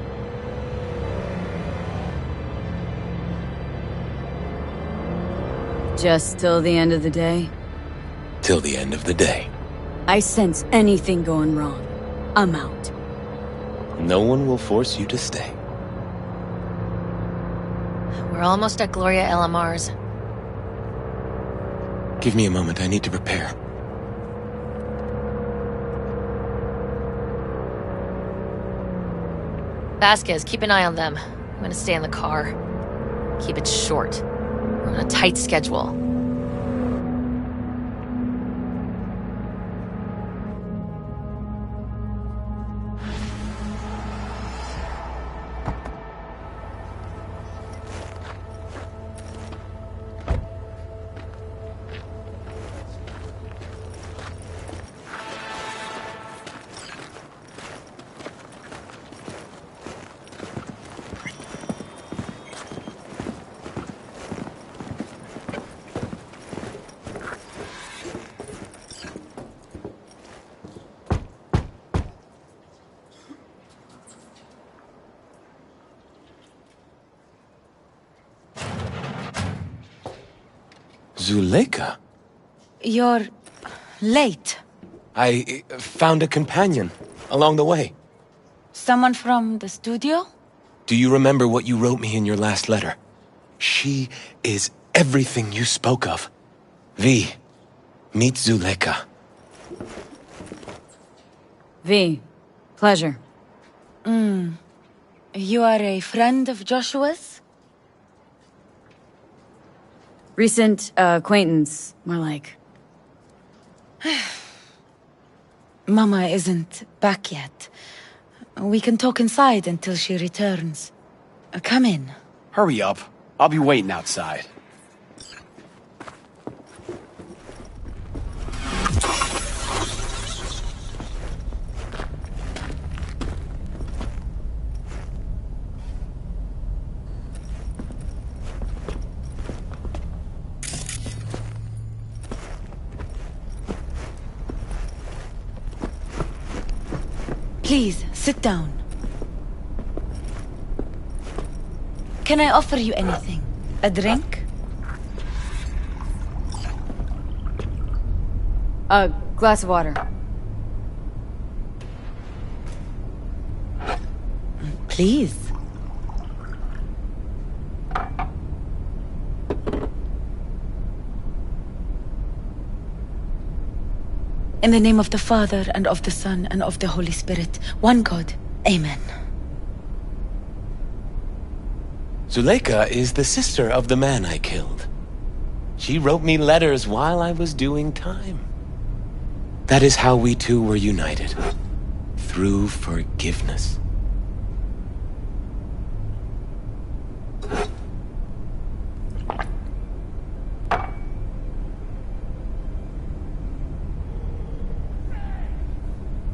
Just till the end of the day? Till the end of the day. I sense anything going wrong. I'm out. No one will force you to stay. We're almost at Gloria LMR's. Give me a moment, I need to prepare. Vasquez, keep an eye on them. I'm gonna stay in the car. Keep it short. We're on a tight schedule. Zuleika? You're late. I found a companion along the way. Someone from the studio? Do you remember what you wrote me in your last letter? She is everything you spoke of. V, meet Zuleka. V, pleasure. You are a friend of Joshua's? Recent acquaintance, more like. Mama isn't back yet. We can talk inside until she returns. Come in. Hurry up. I'll be waiting outside. Please, sit down. Can I offer you anything? A drink? A glass of water. Please. In the name of the Father, and of the Son, and of the Holy Spirit, one God. Amen. Zuleka is the sister of the man I killed. She wrote me letters while I was doing time. That is how we two were united. Through forgiveness.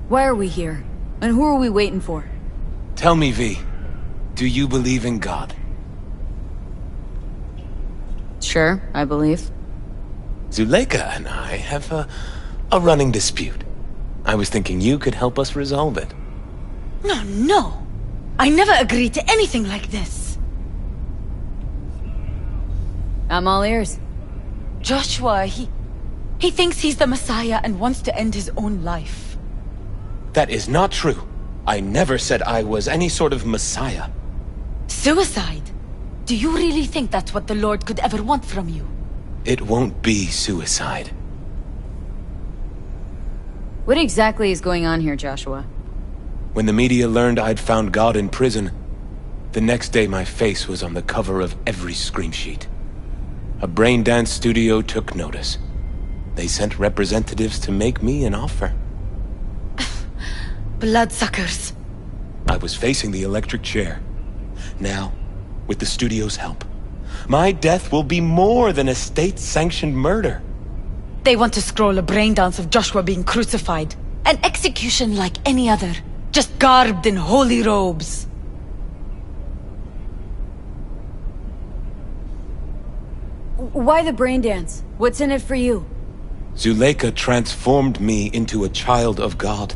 Why are we here? And who are we waiting for? Tell me, V, do you believe in God? Sure, I believe. Zuleka and I have a running dispute. I was thinking you could help us resolve it. No. I never agreed to anything like this. I'm all ears. Joshua, he thinks he's the Messiah and wants to end his own life. That is not true. I never said I was any sort of Messiah. Suicide? Do you really think that's what the Lord could ever want from you? It won't be suicide. What exactly is going on here, Joshua? When the media learned I'd found God in prison, the next day my face was on the cover of every screen sheet. A brain dance studio took notice. They sent representatives to make me an offer. Bloodsuckers. I was facing the electric chair. Now, with the studio's help, my death will be more than a state-sanctioned murder. They want to scroll a brain dance of Joshua being crucified. An execution like any other, just garbed in holy robes. Why the brain dance? What's in it for you? Zuleka transformed me into a child of God.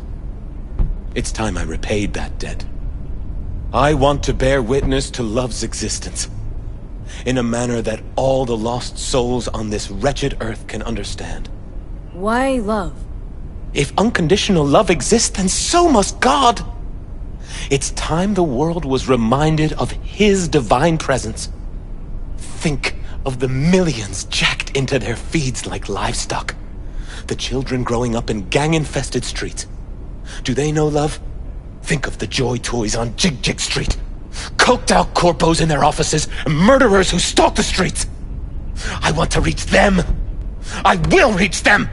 It's time I repaid that debt. I want to bear witness to love's existence, in a manner that all the lost souls on this wretched earth can understand. Why love? If unconditional love exists, then so must God. It's time the world was reminded of His divine presence. Think of the millions jacked into their feeds like livestock. The children growing up in gang-infested streets. Do they know love? Think of the joy toys on Jig Jig Street. Coked out corpos in their offices, and murderers who stalk the streets. I want to reach them. I will reach them.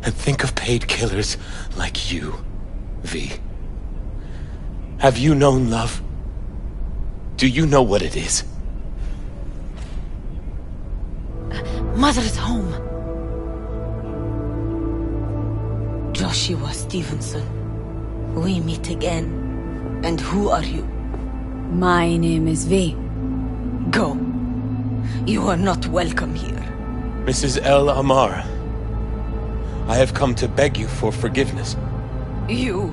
And think of paid killers like you, V. Have you known love? Do you know what it is? Mother's home. Joshua Stevenson. We meet again. And who are you? My name is V. Go. You are not welcome here. Mrs. El Amar, I have come to beg you for forgiveness. You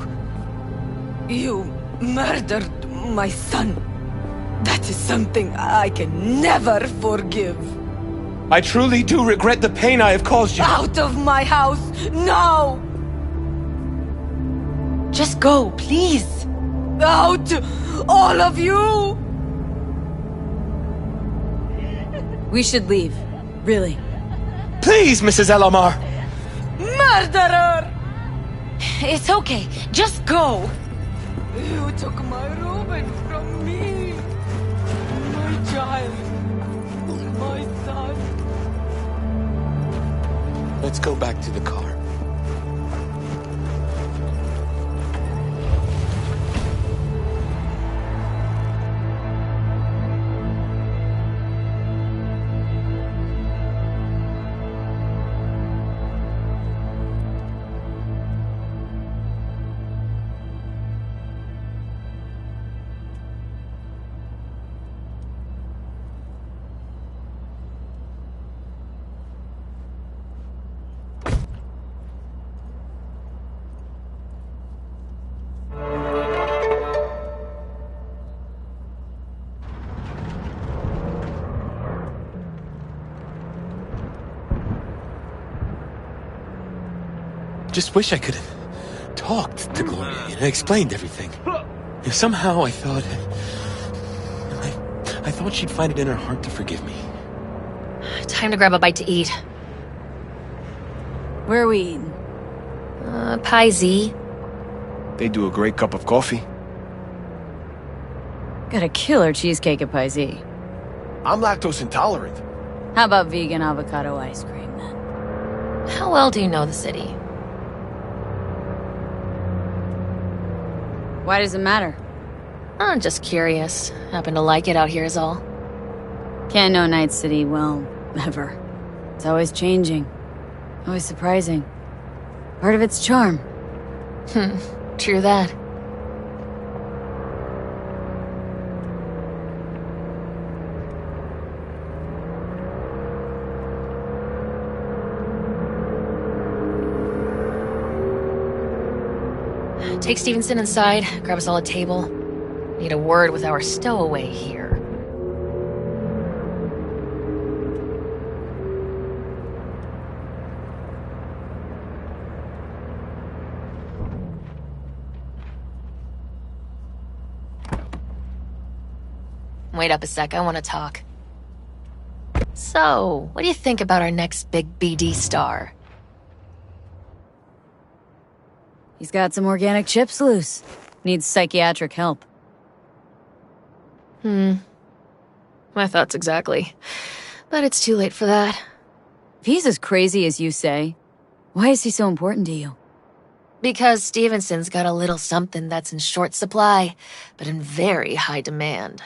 murdered my son. That is something I can never forgive. I truly do regret the pain I have caused you. Out of my house! No! Just go, please! Out! All of you! We should leave. Really. Please, Mrs. Elamar! Murderer! It's okay. Just go. You took my Ruben from me. My child. My son. Let's go back to the car. Just wish I could have talked to Gloria and explained everything. Somehow I thought... I thought she'd find it in her heart to forgive me. Time to grab a bite to eat. Where are we eating? Pie Z. They do a great cup of coffee. Got a killer cheesecake at Pie Z. I'm lactose intolerant. How about vegan avocado ice cream, then? How well do you know the city? Why does it matter? I'm just curious. Happen to like it out here is all. Can't know Night City well, ever. It's always changing. Always surprising. Part of its charm. True that. Take Stevenson inside, grab us all a table. Need a word with our stowaway here. Wait up a sec, I want to talk. So, what do you think about our next big BD star? He's got some organic chips loose. Needs psychiatric help. My thoughts exactly. But it's too late for that. If he's as crazy as you say, why is he so important to you? Because Stevenson's got a little something that's in short supply, but in very high demand.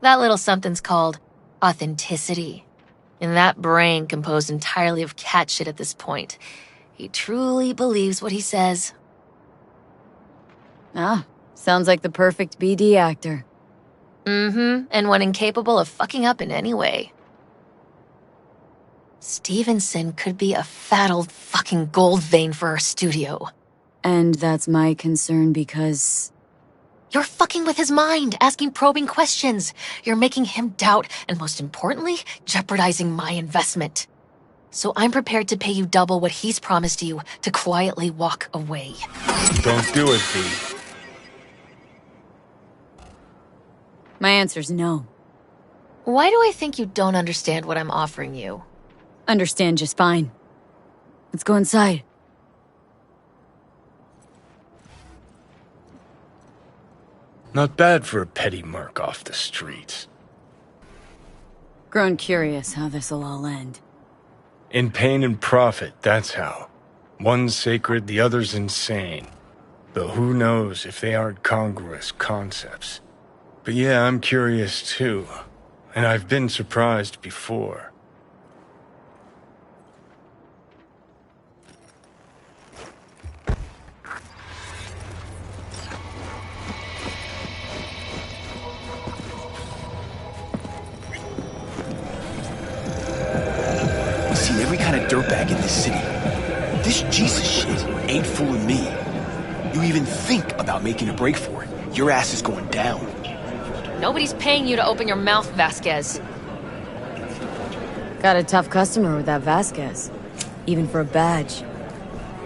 That little something's called authenticity. And that brain composed entirely of cat shit at this point. He truly believes what he says. Ah, sounds like the perfect BD actor. And one incapable of fucking up in any way. Stevenson could be a fat old fucking gold vein for our studio. And that's my concern because... You're fucking with his mind, asking probing questions. You're making him doubt, and most importantly, jeopardizing my investment. So I'm prepared to pay you double what he's promised you to quietly walk away. Don't do it, V. My answer's no. Why do I think you don't understand what I'm offering you? Understand just fine. Let's go inside. Not bad for a petty merc off the streets. Grown curious how this'll all end. In pain and profit, that's how. One's sacred, the other's insane. Though who knows if they aren't congruous concepts. But yeah, I'm curious too. And I've been surprised before. I've seen every kind of dirtbag in this city. This Jesus shit ain't fooling me. You even think about making a break for it, your ass is going down. Nobody's paying you to open your mouth, Vasquez. Got a tough customer with that Vasquez. Even for a badge.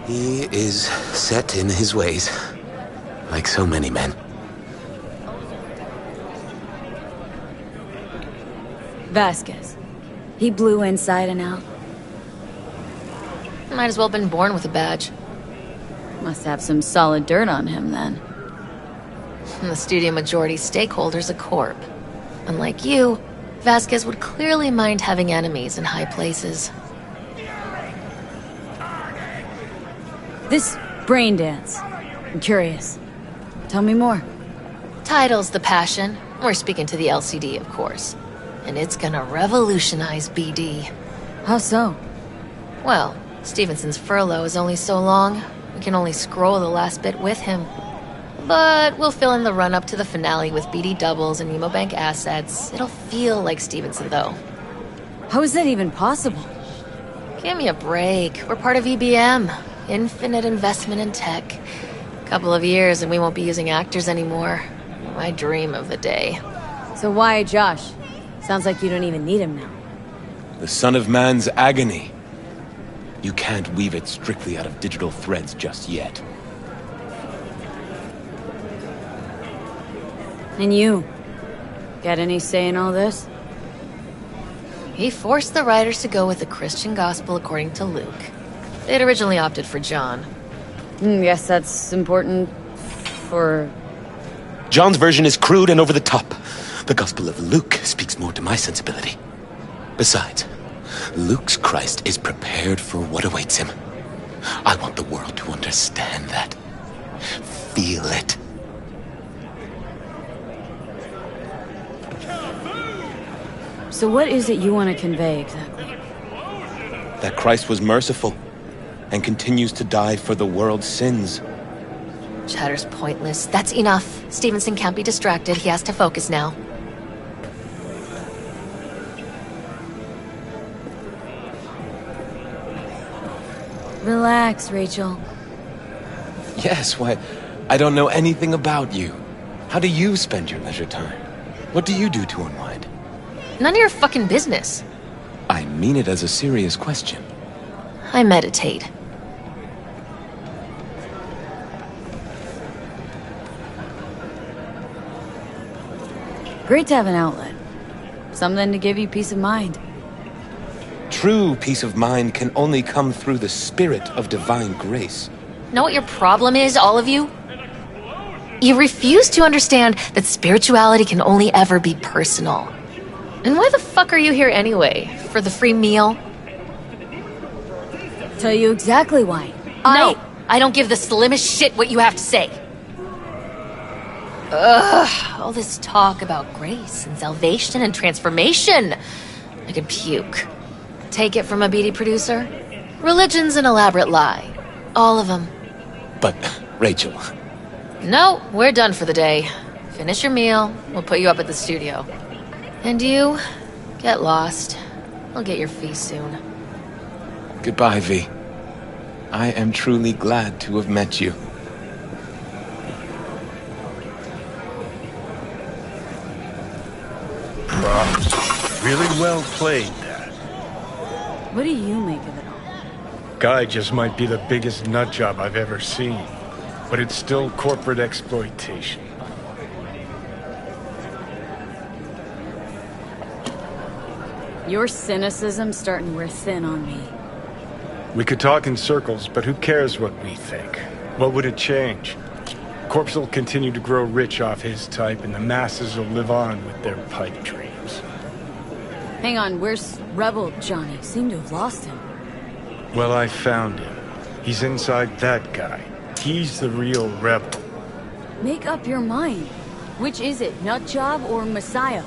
He is set in his ways. Like so many men. Vasquez. He blew inside and out. Might as well have been born with a badge. Must have some solid dirt on him, then. And the studio majority stakeholder's a corp. Unlike you, Vasquez would clearly mind having enemies in high places. This brain dance. I'm curious. Tell me more. Title's the passion. We're speaking to the LCD, of course. And it's gonna revolutionize BD. How so? Well, Stevenson's furlough is only so long. We can only scroll the last bit with him. But we'll fill in the run-up to the finale with BD doubles and Nemobank assets. It'll feel like Stevenson, though. How is that even possible? Give me a break. We're part of EBM. Infinite investment in tech. Couple of years and we won't be using actors anymore. My dream of the day. So why Josh? Sounds like you don't even need him now. The son of man's agony. You can't weave it strictly out of digital threads just yet. And you? Got any say in all this? He forced the writers to go with the Christian gospel according to Luke. They'd originally opted for John. Guess that's important for... John's version is crude and over the top. The Gospel of Luke speaks more to my sensibility. Besides, Luke's Christ is prepared for what awaits him. I want the world to understand that. Feel it. So what is it you want to convey exactly? That Christ was merciful and continues to die for the world's sins. Chatter's pointless. That's enough. Stevenson can't be distracted. He has to focus now. Relax, Rachel. Yes, why, I don't know anything about you. How do you spend your leisure time? What do you do to unwind? None of your fucking business. I mean it as a serious question. I meditate. Great to have an outlet. Something to give you peace of mind. True peace of mind can only come through the spirit of divine grace. Know what your problem is, all of you? You refuse to understand that spirituality can only ever be personal. And why the fuck are you here anyway? For the free meal? Tell you exactly why. No, I don't give the slimmest shit what you have to say. Ugh, all this talk about grace and salvation and transformation. I could puke. Take it from a BD producer? Religion's an elaborate lie. All of them. But, Rachel... No, we're done for the day. Finish your meal, we'll put you up at the studio. And you, get lost. I'll get your fee soon. Goodbye, V. I am truly glad to have met you. Props. Really well played, that. What do you make of it all? Guy just might be the biggest nut job I've ever seen. But it's still corporate exploitation. Your cynicism's starting to wear thin on me. We could talk in circles, but who cares what we think? What would it change? Corpse will continue to grow rich off his type, and the masses will live on with their pipe dreams. Hang on, where's Rebel Johnny? Seem to have lost him. Well, I found him. He's inside that guy. He's the real rebel. Make up your mind. Which is it, Nutjob or Messiah?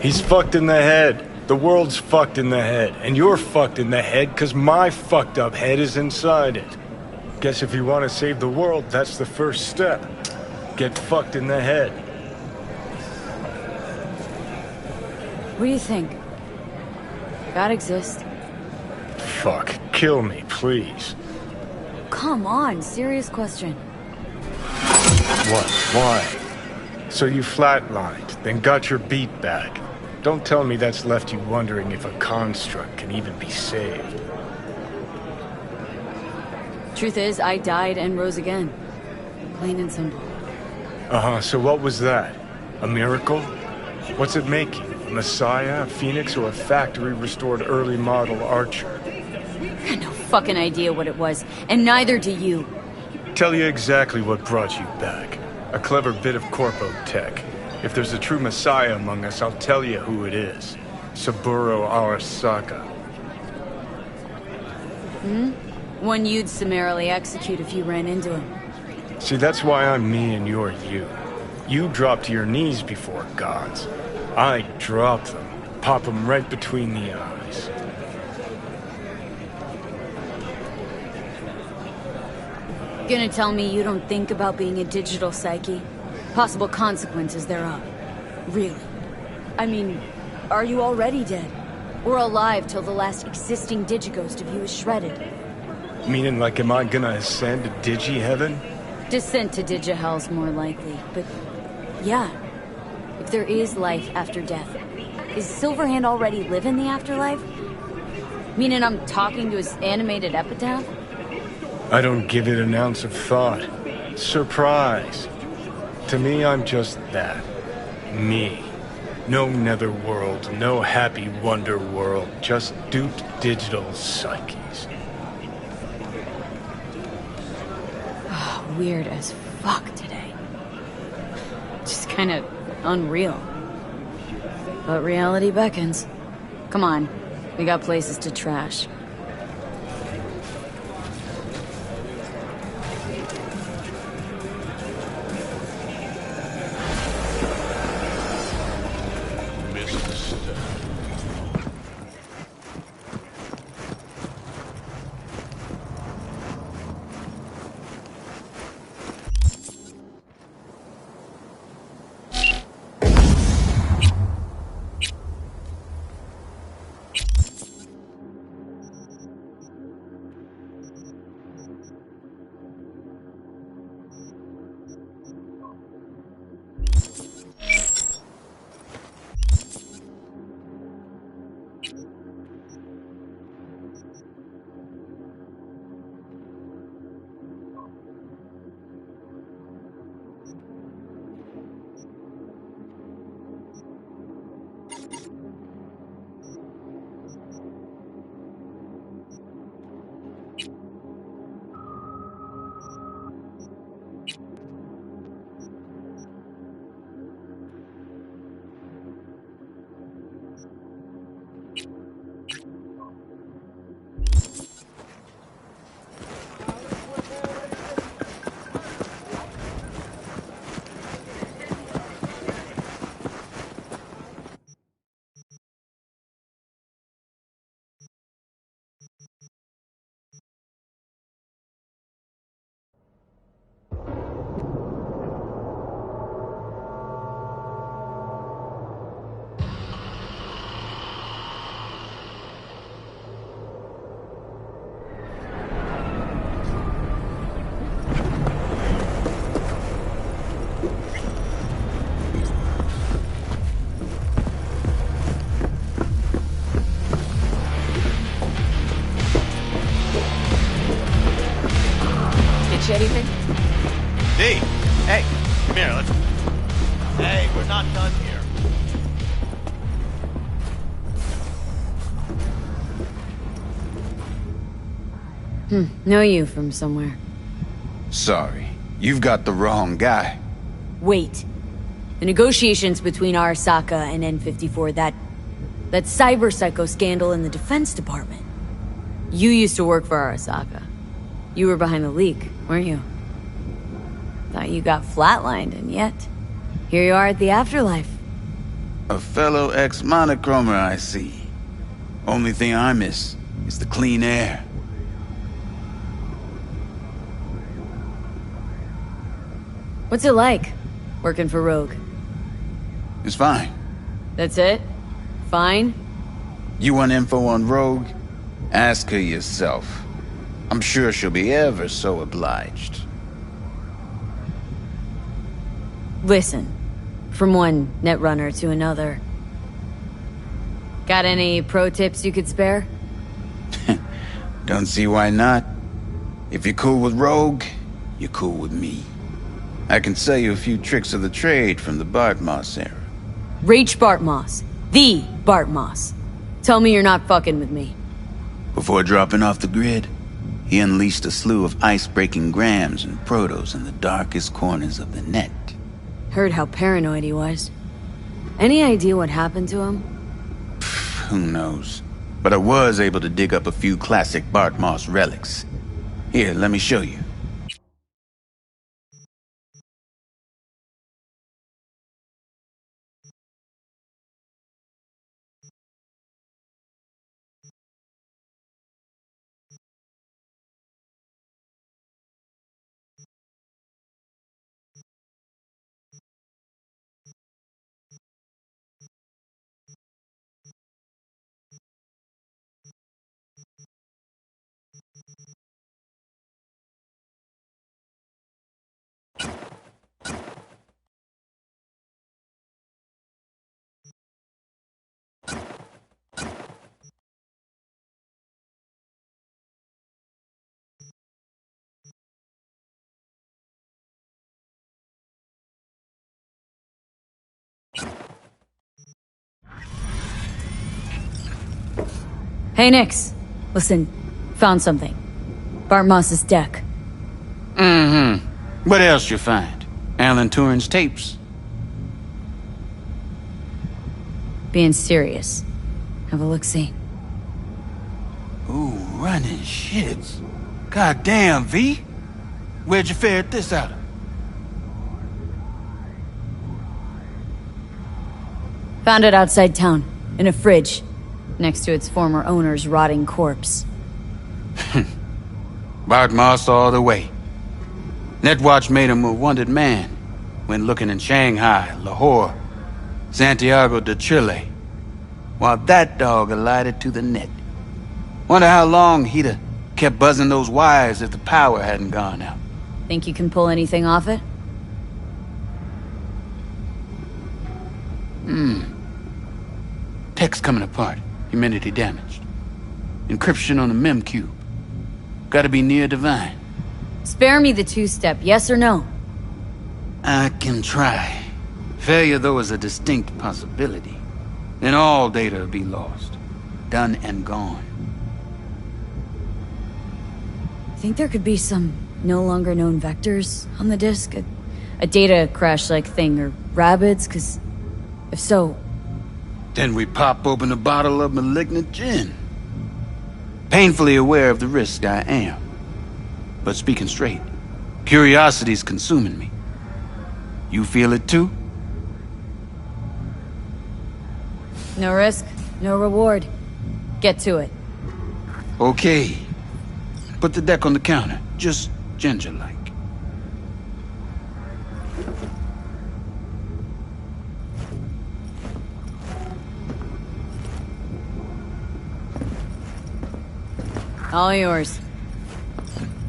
He's fucked in the head. The world's fucked in the head. And you're fucked in the head because my fucked up head is inside it. Guess if you want to save the world, that's the first step. Get fucked in the head. What do you think? God exists? Fuck. Kill me, please. Come on, serious question. What? Why? So you flatlined, then got your beat back. Don't tell me that's left you wondering if a construct can even be saved. Truth is, I died and rose again. Plain and simple. Uh-huh, so what was that? A miracle? What's it making? A messiah, a phoenix, or a factory-restored early model archer? I got no fucking idea what it was, and neither do you. Tell you exactly what brought you back. A clever bit of corpo tech. If there's a true messiah among us, I'll tell you who it is. Saburo Arasaka. One you'd summarily execute if you ran into him. See, that's why I'm me and you're you. You drop to your knees before gods. I drop them, pop them right between the eyes. Gonna tell me you don't think about being a digital psyche? Possible consequences thereof. Really? I mean, are you already dead? Or alive till the last existing digighost of you is shredded? Meaning, like, am I gonna ascend to digi-heaven? Descent to digi-hell's more likely, but yeah. If there is life after death, is Silverhand already live in the afterlife? Meaning I'm talking to his animated epitaph? I don't give it an ounce of thought. Surprise. To me, I'm just that. Me. No netherworld, no happy wonder world, just duped digital psyches. Weird as fuck today. Just kind of unreal. But reality beckons. Come on, we got places to trash. Anything? D! Hey, come here, let's... Hey, we're not done here. Know you from somewhere. Sorry, you've got the wrong guy. Wait. The negotiations between Arasaka and N54, that cyber psycho scandal in the Defense Department. You used to work for Arasaka. You were behind the leak, weren't you? Thought you got flatlined, and yet, here you are at the afterlife. A fellow ex-monochromer, I see. Only thing I miss is the clean air. What's it like, working for Rogue? It's fine. That's it? Fine? You want info on Rogue? Ask her yourself. I'm sure she'll be ever so obliged. Listen, from one netrunner to another, Got any pro tips you could spare? Don't see why not. If you're cool with Rogue, you're cool with me. I can sell you a few tricks of the trade from the Bart Moss era. Rach Bart Moss. The Bart Moss. Tell me you're not fucking with me. Before dropping off the grid, he unleashed a slew of ice-breaking grams and protos in the darkest corners of the net. Heard how paranoid he was. Any idea what happened to him? Who knows? But I was able to dig up a few classic Bart Moss relics. Here, let me show you. Hey, Nix. Listen, found something. Bart Moss's deck. Mm-hmm. What else you find? Alan Turing's tapes? Being serious. Have a look-see. Ooh, running shits. God damn, V. Where'd you ferret this out of? Found it outside town, in a fridge, next to its former owner's rotting corpse. Bart Moss all the way. Netwatch made him a wanted man when looking in Shanghai, Lahore, Santiago de Chile, while that dog alighted to the net. Wonder how long he'd have kept buzzing those wires if the power hadn't gone out. Think you can pull anything off it? Text coming apart. Humanity damaged. Encryption on the mem cube. Gotta be near divine. Spare me the two-step, yes or no? I can try. Failure, though, is a distinct possibility. Then all data will be lost. Done and gone. Think there could be some no longer known vectors on the disk? A data crash-like thing, or rabbits? Cause if so... Then we pop open a bottle of malignant gin. Painfully aware of the risk I am. But speaking straight, curiosity's consuming me. You feel it too? No risk, no reward. Get to it. Okay. Put the deck on the counter, just ginger-like. All yours.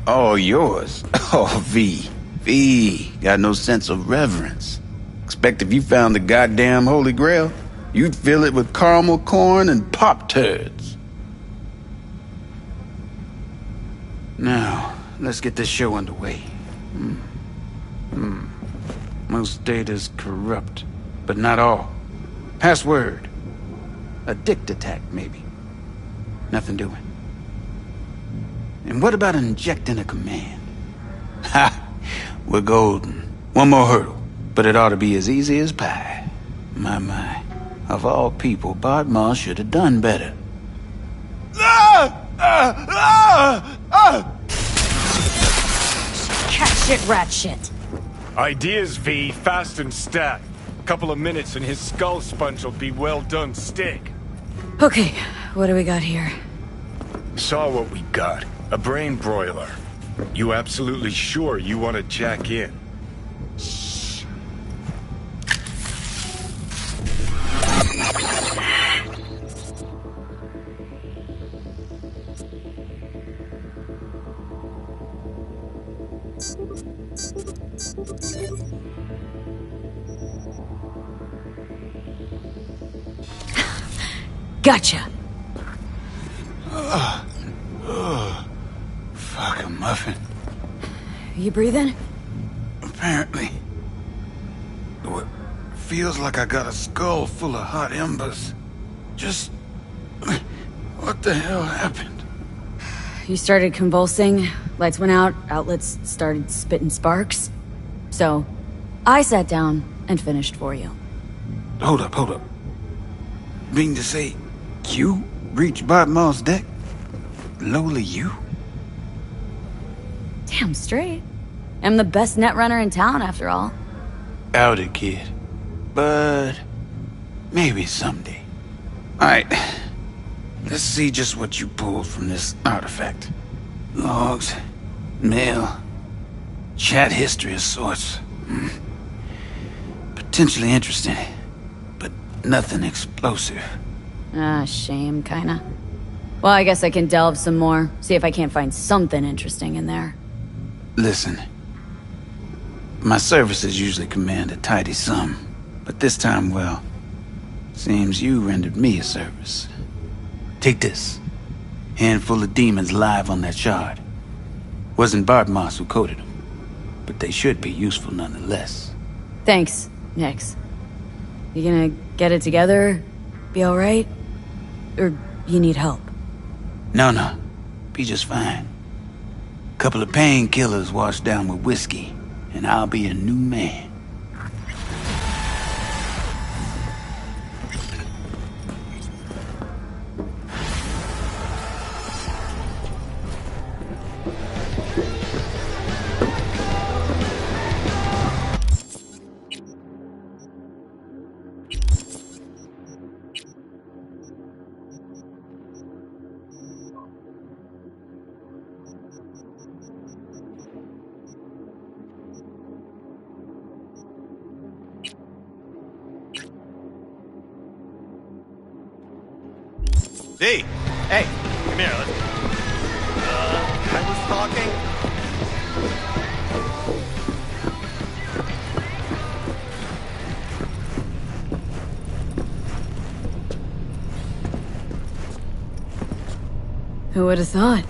All yours? Oh, V. V. Got no sense of reverence. Expect if you found the goddamn Holy Grail, you'd fill it with caramel corn and Pop-Turds. Now, let's get this show underway. Most data's corrupt, but not all. Password. A dict attack, maybe. Nothing doing. And what about injecting a command? Ha! We're golden. One more hurdle, but it ought to be as easy as pie. My. Of all people, Bart Moss should have done better. Cat shit, rat shit. Ideas, V. Fast and stat. Couple of minutes and his skull sponge will be well done stick. Okay, what do we got here? Saw what we got. A brain broiler. You absolutely sure you want to jack in? Gotcha. Fuck a muffin. You breathing? Apparently. What feels like I got a skull full of hot embers. Just... What the hell happened? You started convulsing, lights went out, outlets started spitting sparks. So, I sat down and finished for you. Hold up. Mean to say, you reached Bartmore's deck? Lola, you? Damn straight. I'm the best netrunner in town, after all. Doubt it, kid. But... maybe someday. Alright. Let's see just what you pulled from this artifact. Logs, mail, chat history of sorts. Potentially interesting, but nothing explosive. Ah, shame, kinda. Well, I guess I can delve some more, see if I can't find something interesting in there. Listen. My services usually command a tidy sum, but this time, well, seems you rendered me a service. Take this. Handful of demons live on that shard. Wasn't Bartmoss who coded them, but they should be useful nonetheless. Thanks, Nix. You gonna get it together? Be alright? Or you need help? No. Be just fine. Couple of painkillers washed down with whiskey, and I'll be a new man. D! Hey, come here. I was talking. Who would have thought?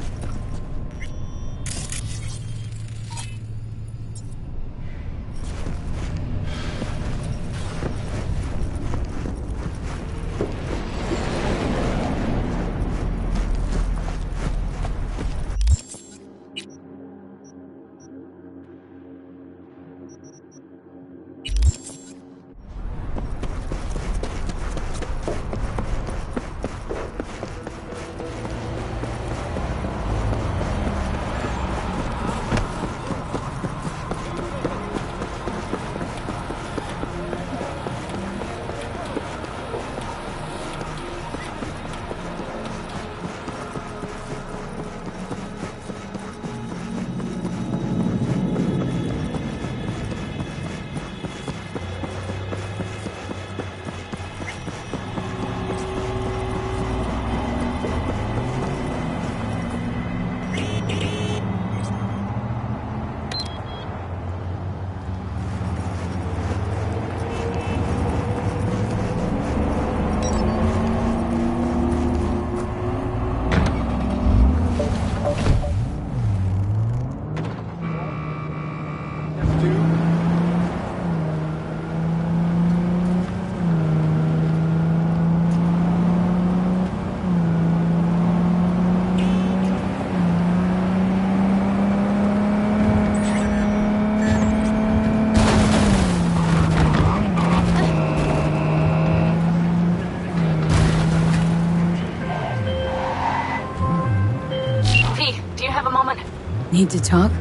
Need to talk?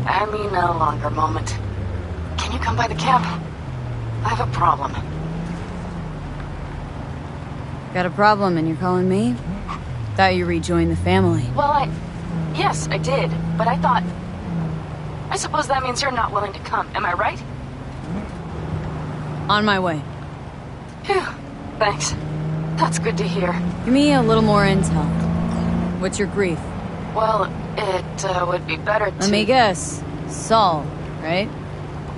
I mean a longer moment. Can you come by the camp? I have a problem. Got a problem and you're calling me? Thought you rejoined the family. Well, yes, I did, but I thought... I suppose that means you're not willing to come, am I right? On my way. Phew, thanks. That's good to hear. Give me a little more intel. What's your grief? Well, it would be better to... Let me guess. Saul, right?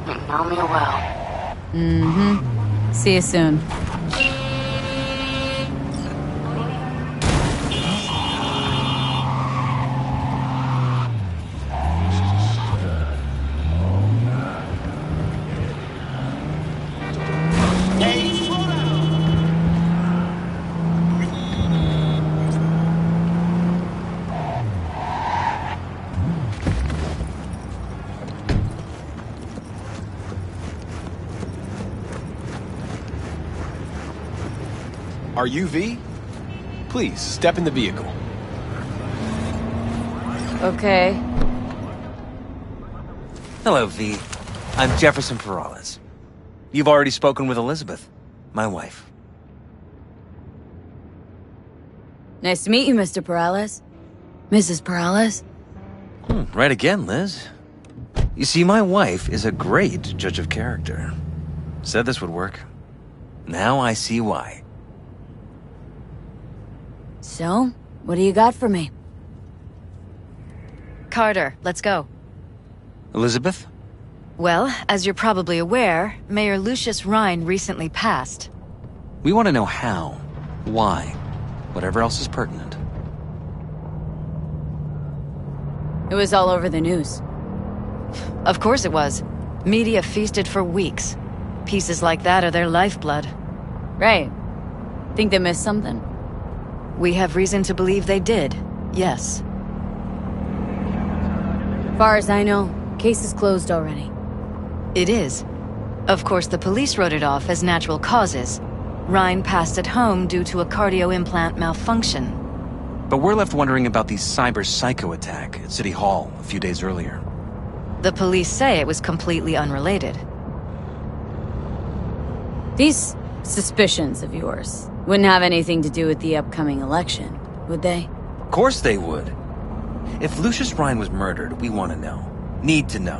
You know me well. Mm-hmm. See you soon. Are you V? Please, step in the vehicle. Okay. Hello, V. I'm Jefferson Perales. You've already spoken with Elizabeth, my wife. Nice to meet you, Mr. Perales. Mrs. Perales? Right again, Liz. You see, my wife is a great judge of character. Said this would work. Now I see why. So, what do you got for me? Carter, let's go. Elizabeth? Well, as you're probably aware, Mayor Lucius Rhine recently passed. We want to know how, why, whatever else is pertinent. It was all over the news. Of course it was. Media feasted for weeks. Pieces like that are their lifeblood. Right. Think they missed something? We have reason to believe they did, yes. Far as I know, case is closed already. It is. Of course, the police wrote it off as natural causes. Rhine passed at home due to a cardio implant malfunction. But we're left wondering about the cyber psycho attack at City Hall a few days earlier. The police say it was completely unrelated. These suspicions of yours wouldn't have anything to do with the upcoming election, would they? Of course they would. If Lucius Rhine was murdered, we want to know. Need to know.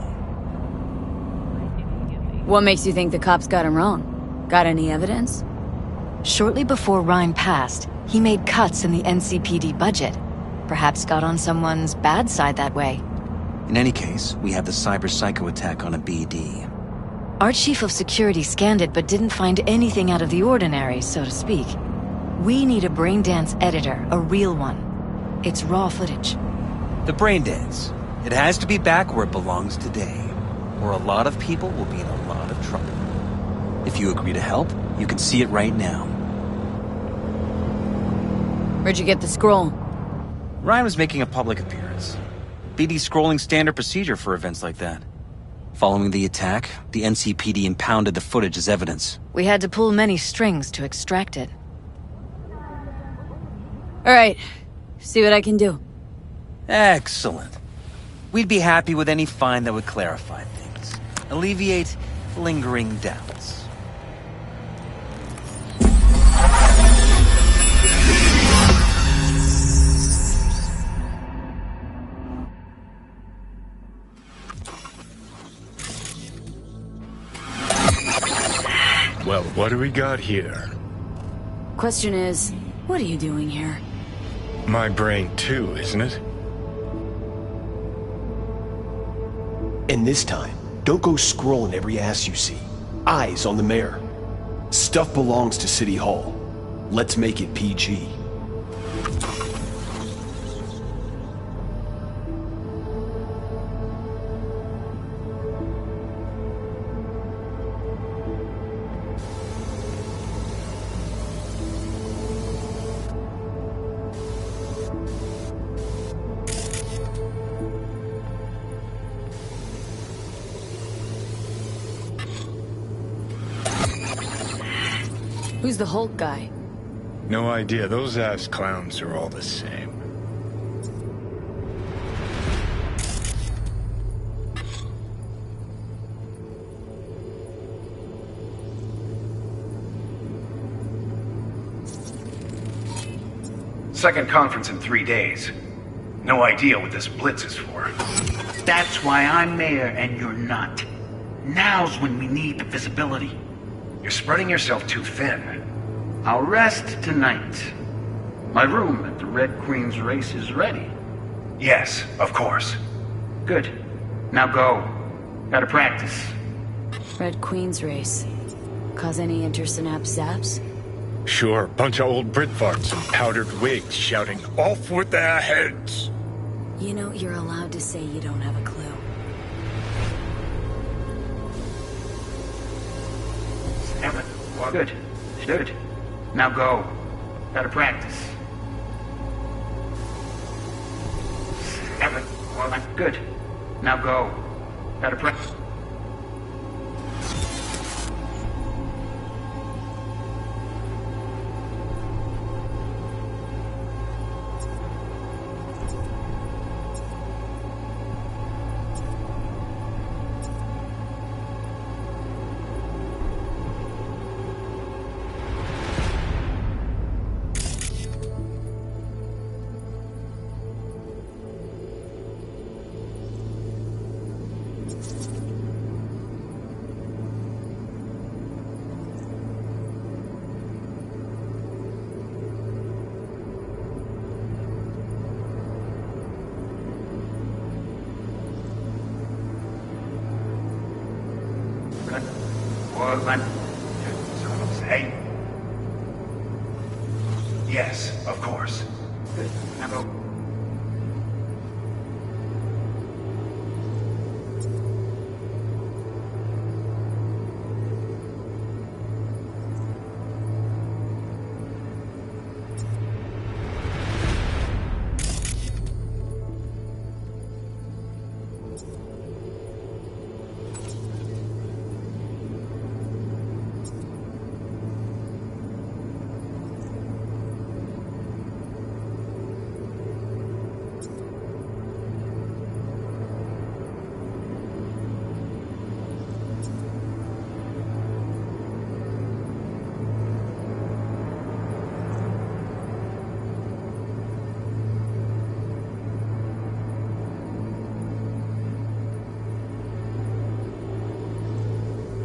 What makes you think the cops got him wrong? Got any evidence? Shortly before Rhine passed, he made cuts in the NCPD budget. Perhaps got on someone's bad side that way. In any case, we have the cyber psycho attack on a BD. Our chief of security scanned it but didn't find anything out of the ordinary, so to speak. We need a braindance editor, a real one. It's raw footage. The braindance. It has to be back where it belongs today, or a lot of people will be in a lot of trouble. If you agree to help, you can see it right now. Where'd you get the scroll? Ryan was making a public appearance. BD scrolling standard procedure for events like that. Following the attack, the NCPD impounded the footage as evidence. We had to pull many strings to extract it. Alright, see what I can do. Excellent. We'd be happy with any find that would clarify things. Alleviate lingering doubts. Well, what do we got here? Question is, what are you doing here? My brain too, isn't it? And this time, don't go scrolling every ass you see. Eyes on the mayor. Stuff belongs to City Hall. Let's make it PG. Who's the Hulk guy? No idea. Those ass clowns are all the same. Second conference in 3 days. No idea what this blitz is for. That's why I'm mayor and you're not. Now's when we need the visibility. You're spreading yourself too thin. I'll rest tonight. My room at the Red Queen's race is ready. Yes, of course. Good. Now go. Gotta practice. Red Queen's race. Cause any intersynapse zaps? Sure, bunch of old Brit farts in powdered wigs shouting, "Off with their heads!" You know, you're allowed to say you don't have a clue. Good. Good. Now go. Gotta practice. Good. Now go. Gotta practice. Portland? Hey? Yes, of course. Good. Now go.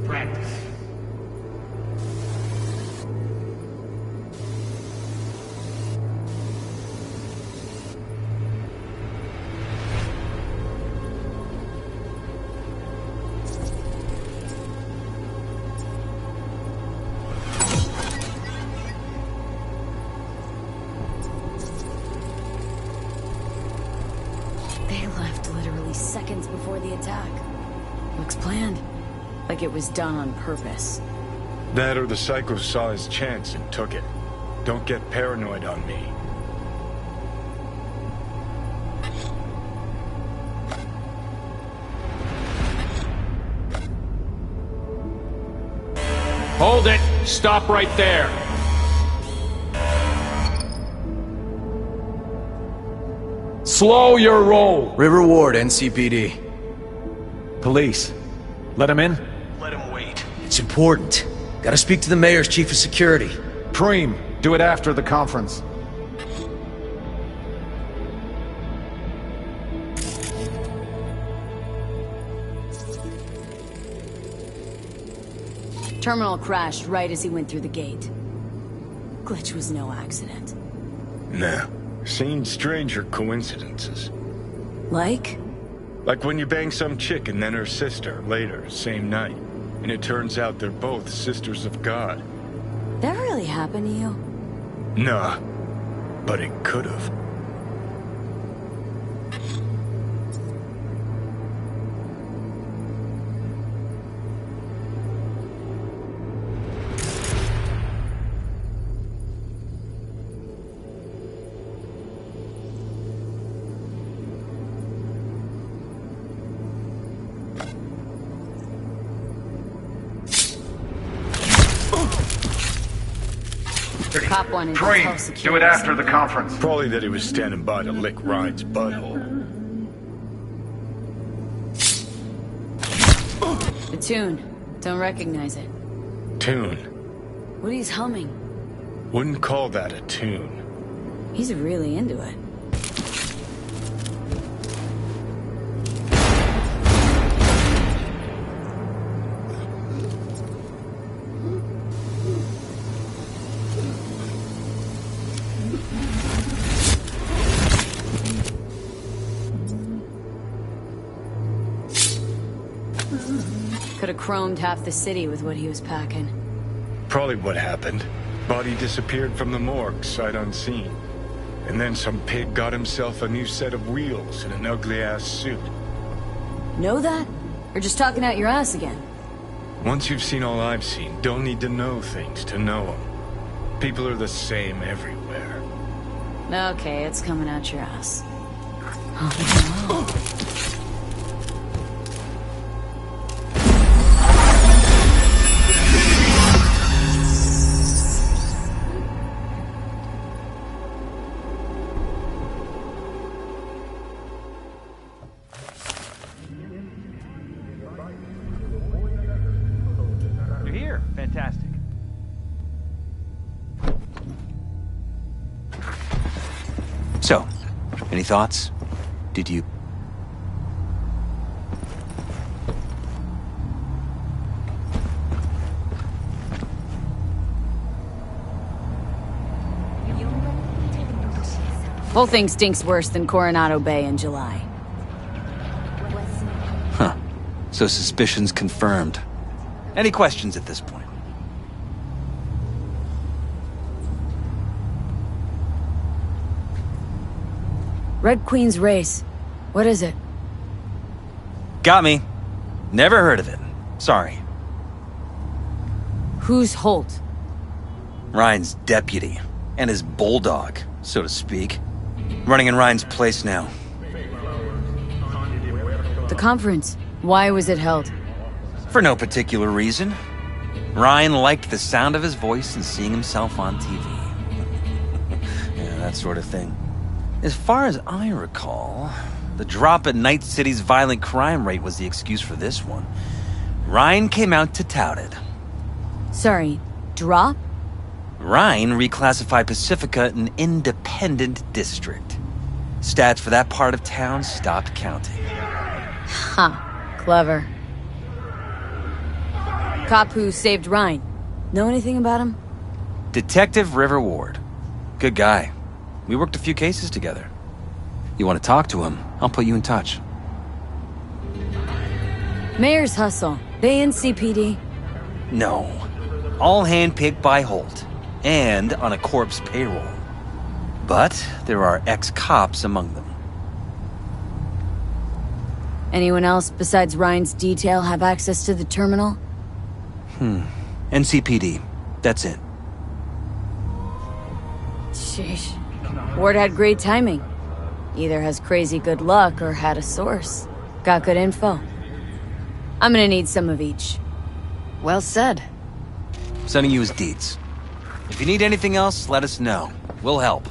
Practice. They left literally seconds before the attack. Looks planned. Like it was done on purpose. That or the psycho saw his chance and took it. Don't get paranoid on me. Hold it! Stop right there! Slow your roll! River Ward, NCPD. Police. Let him in? Let him wait. It's important. Gotta speak to the mayor's chief of security. Preem, do it after the conference. Terminal crashed right as he went through the gate. Glitch was no accident. Nah. Seen stranger coincidences. Like? Like when you bang some chick and then her sister later, same night. And it turns out they're both sisters of God. That really happened to you? Nah. But it could've. Cop one and Preem, tell do security. it after the conference. Probably that he was standing by to lick Ryan's butthole. The tune. Don't recognize it. Tune. What he's humming. Wouldn't call that a tune. He's really into it. Could have chromed half the city with what he was packing. Probably what happened. Body disappeared from the morgue, sight unseen. And then some pig got himself a new set of wheels and an ugly-ass suit. Know that? Or just talking out your ass again? Once you've seen all I've seen, don't need to know things to know them. People are the same everywhere. Okay, it's coming out your ass. Oh, no. You're here. Fantastic. So, any thoughts? Did you... Whole thing stinks worse than Coronado Bay in Huh. So suspicions confirmed. Any questions at this point? Red Queen's race. What is it? Got me. Never heard of it. Sorry. Who's Holt? Ryan's deputy. And his bulldog, so to speak. Running in Ryan's place now. The conference. Why was it held? For no particular reason. Ryan liked the sound of his voice and seeing himself on TV. Yeah, that sort of thing. As far as I recall, the drop in Night City's violent crime rate was the excuse for this one. Ryan came out to tout it. Sorry, drop? Ryan reclassified Pacifica an independent district. Stats for that part of town stopped counting. Huh. Clever. Cop who saved Ryan. Know anything about him? Detective River Ward. Good guy. We worked a few cases together. You want to talk to him, I'll put you in touch. Mayor's hustle. They in CPD? No. All handpicked by Holt. And on a corpse payroll. But there are ex-cops among them. Anyone else besides Ryan's detail have access to the terminal? NCPD. That's it. Sheesh. Ward had great timing. Either has crazy good luck or had a source. Got good info. I'm gonna need some of each. Well said. Sending you his deeds. If you need anything else, let us know. We'll help.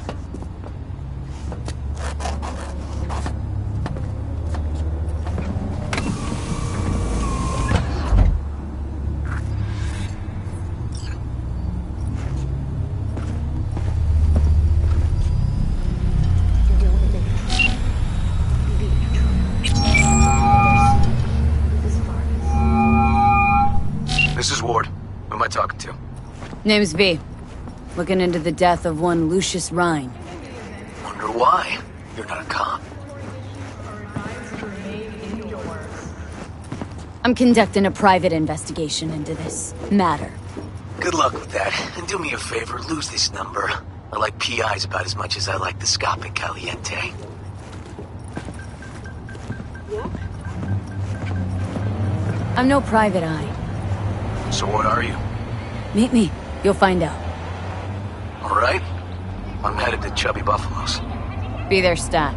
This is Ward. Who am I talking to? Name's V. Looking into the death of one Lucius Rhine. Wonder why? You're not a cop. I'm conducting a private investigation into this matter. Good luck with that. And do me a favor, lose this number. I like PIs about as much as I like the Scope Caliente. I'm no private eye. So what are you? Meet me. You'll find out. All right. I'm headed to Chubby Buffalo's. Be there, stat.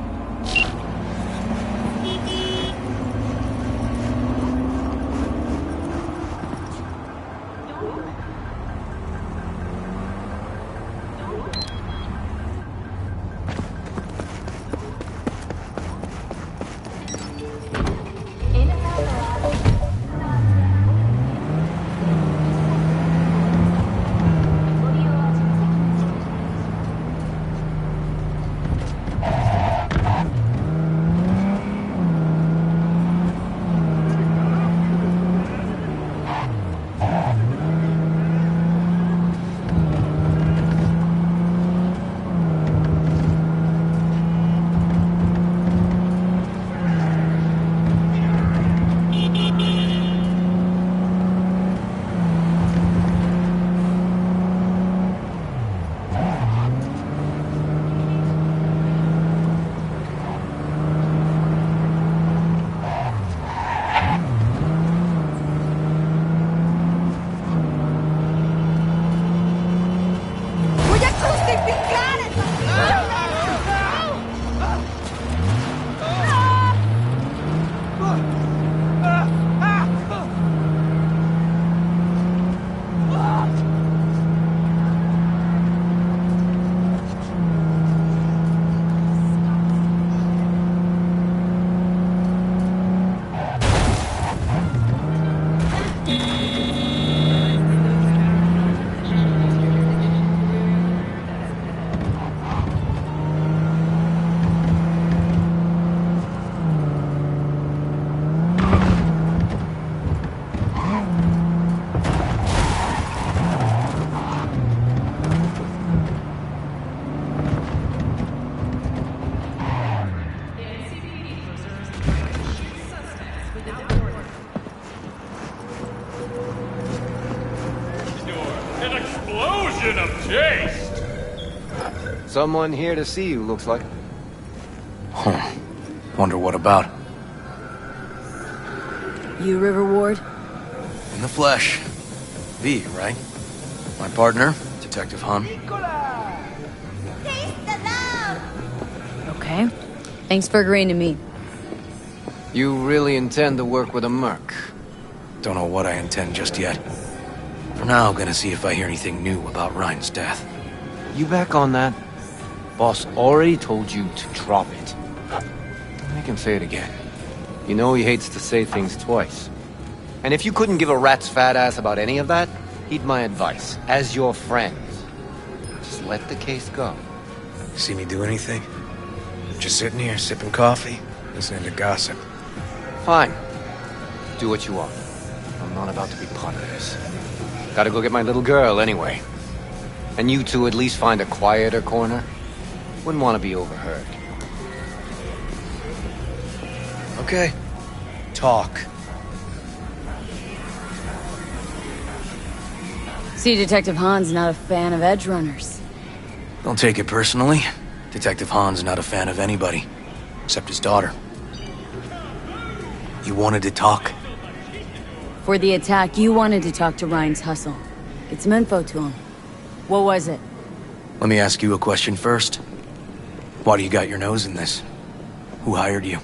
Someone here to see you, looks like. Huh. Wonder what about. You River Ward? In the flesh. V, right? My partner, Detective Hahn. Okay. Thanks for agreeing to meet. You really intend to work with a merc? Don't know what I intend just yet. For now, gonna see if I hear anything new about Ryan's death. You back on that? Boss already told you to drop it. Don't make him say it again. You know he hates to say things twice. And if you couldn't give a rat's fat ass about any of that, heed my advice. As your friend, just let the case go. See me do anything? Just sitting here, sipping coffee, listening to gossip. Fine. Do what you want. I'm not about to be part of this. Gotta go get my little girl anyway. And you two at least find a quieter corner. Wouldn't want to be overheard. Okay. Talk. See, Detective Hahn's not a fan of edge runners. Don't take it personally. Detective Hahn's not a fan of anybody, except his daughter. You wanted to talk? For the attack, you wanted to talk to Ryan's hustle. Get some info to him. What was it? Let me ask you a question first. Why do you got your nose in this? Who hired you?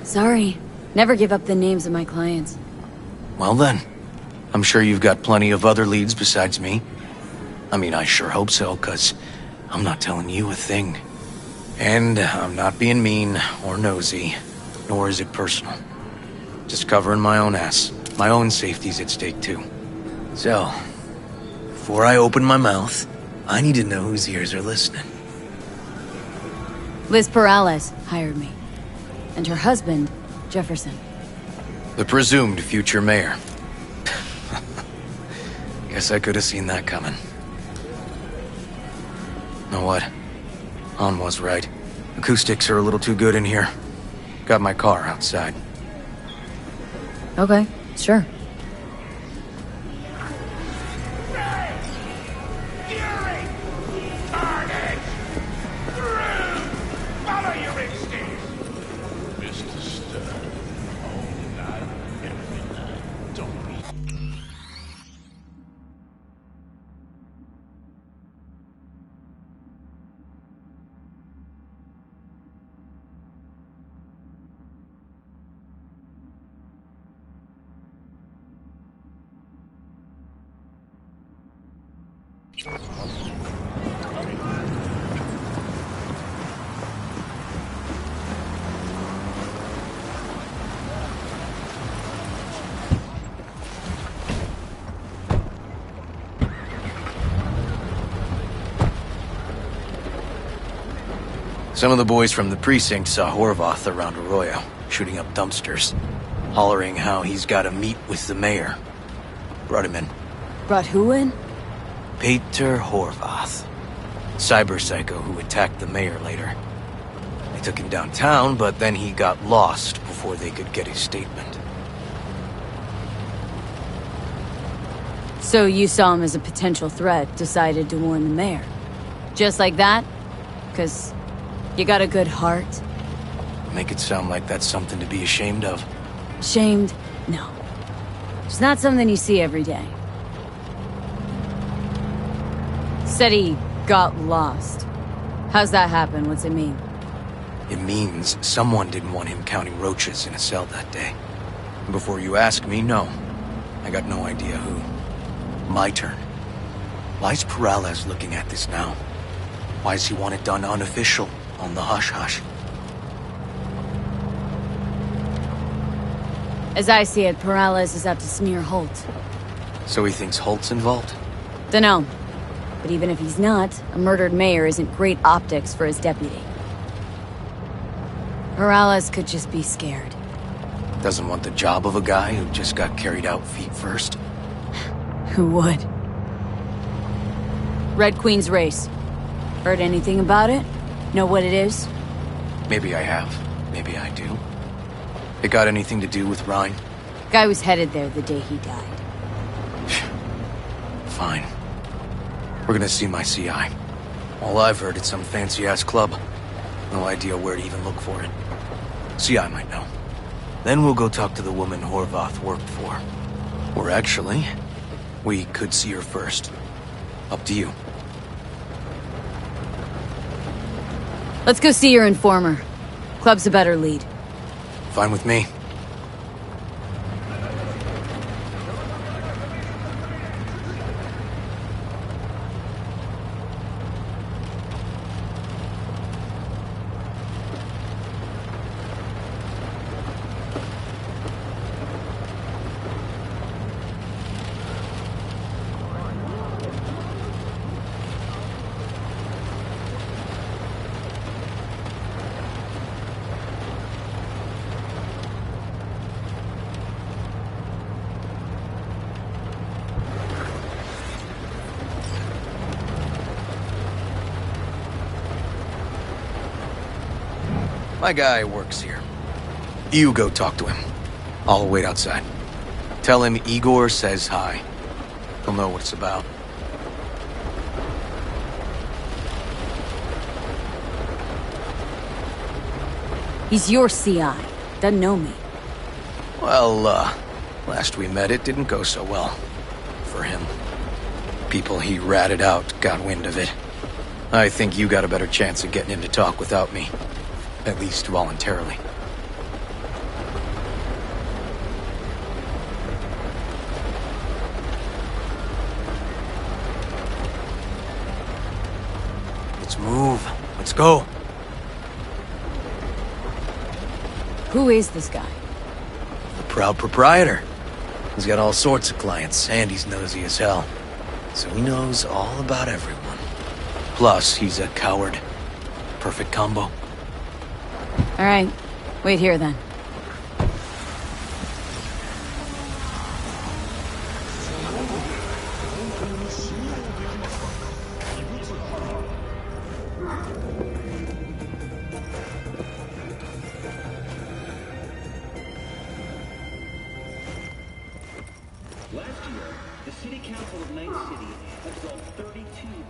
Sorry. Never give up the names of my clients. Well then, I'm sure you've got plenty of other leads besides me. I mean, I sure hope so, 'cause I'm not telling you a thing. And I'm not being mean or nosy, nor is it personal. Just covering my own ass. My own safety's at stake too. So, before I open my mouth, I need to know whose ears are listening. Liz Perales hired me. And her husband, Jefferson. The presumed future mayor. Guess I could have seen that coming. Know what? Han was right. Acoustics are a little too good in here. Got my car outside. Okay, sure. Some of the boys from the precinct saw Horvath around Arroyo, shooting up dumpsters, hollering how he's got to meet with the mayor. Brought him in. Brought who in? Peter Horvath. Cyber psycho who attacked the mayor later. They took him downtown, but then he got lost before they could get his statement. So you saw him as a potential threat, decided to warn the mayor. Just like that? 'Cause you got a good heart? Make it sound like that's something to be ashamed of. Ashamed? No. It's not something you see every day. Said he got lost. How's that happen? What's it mean? It means someone didn't want him counting roaches in a cell that day. And before you ask me, no. I got no idea who. My turn. Why's Perales looking at this now? Why does he want it done unofficial, on the hush-hush? As I see it, Perales is out to smear Holt. So he thinks Holt's involved? Dunno. But even if he's not, a murdered mayor isn't great optics for his deputy. Perales could just be scared. Doesn't want the job of a guy who just got carried out feet first? Who would? Red Queen's race. Heard anything about it? Know what it is? Maybe I have. Maybe I do. It got anything to do with Ryan? Guy was headed there the day he died. fine. We're gonna see my CI. All I've heard, it's some fancy-ass club. No idea where to even look for it. CI might know. Then we'll go talk to the woman Horvath worked for. Or actually, we could see her first. Up to you. Let's go see your informer. Club's a better lead. Fine with me. My guy works here. You go talk to him. I'll wait outside. Tell him Igor says hi. He'll know what it's about. He's your CI. Doesn't know me. Well, last we met it didn't go so well. For him. People he ratted out got wind of it. I think you got a better chance of getting him to talk without me. At least voluntarily. Let's move. Let's go. Who is this guy? The proud proprietor. He's got all sorts of clients, and he's nosy as hell. So he knows all about everyone. Plus, he's a coward. Perfect combo. All right. Wait here, then. Last year, the City Council of Night City absolved 32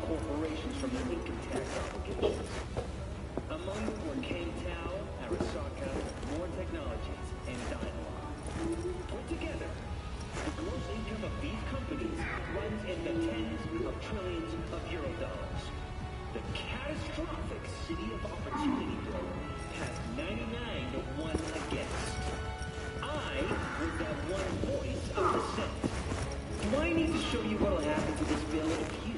corporations from their income tax obligations. Among them were Kane Tao, Arasaka, More Technologies, and Dialogue. Put together, the gross income of these companies runs in the tens of trillions of euro dollars. The catastrophic City of Opportunity bill passed 99 to 1 against. I was that one voice of dissent. Do I need to show you what'll happen to this bill if you,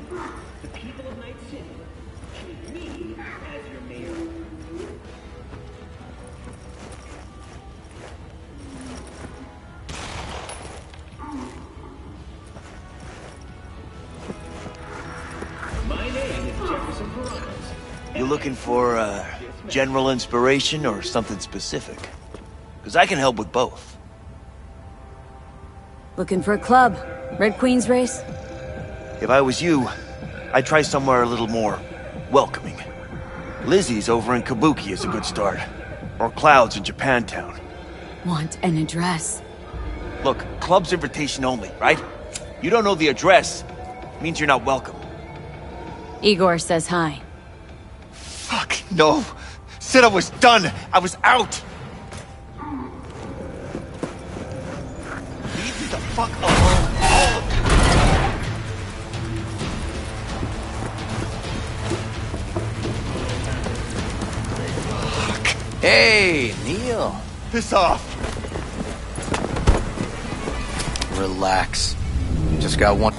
the people of Night City, choose me as your mayor? My name is Jefferson Piranhas. You looking for, general inspiration or something specific? Because I can help with both. Looking for a club. Red Queen's race? If I was you, I'd try somewhere a little more welcoming. Lizzie's over in Kabuki is a good start. Or Cloud's in Japantown. Want an address. Look, club's invitation only, right? You don't know the address, means you're not welcome. Igor says hi. Fuck, no. Said I was done. I was out. Leave me the fuck alone, all of you. Fuck. Hey, Neil. Piss off. Relax. Just got one.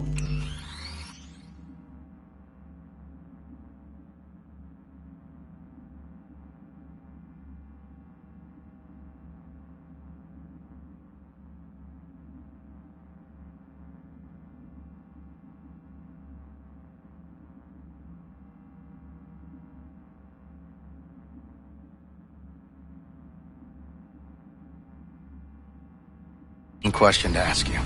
Question to ask you.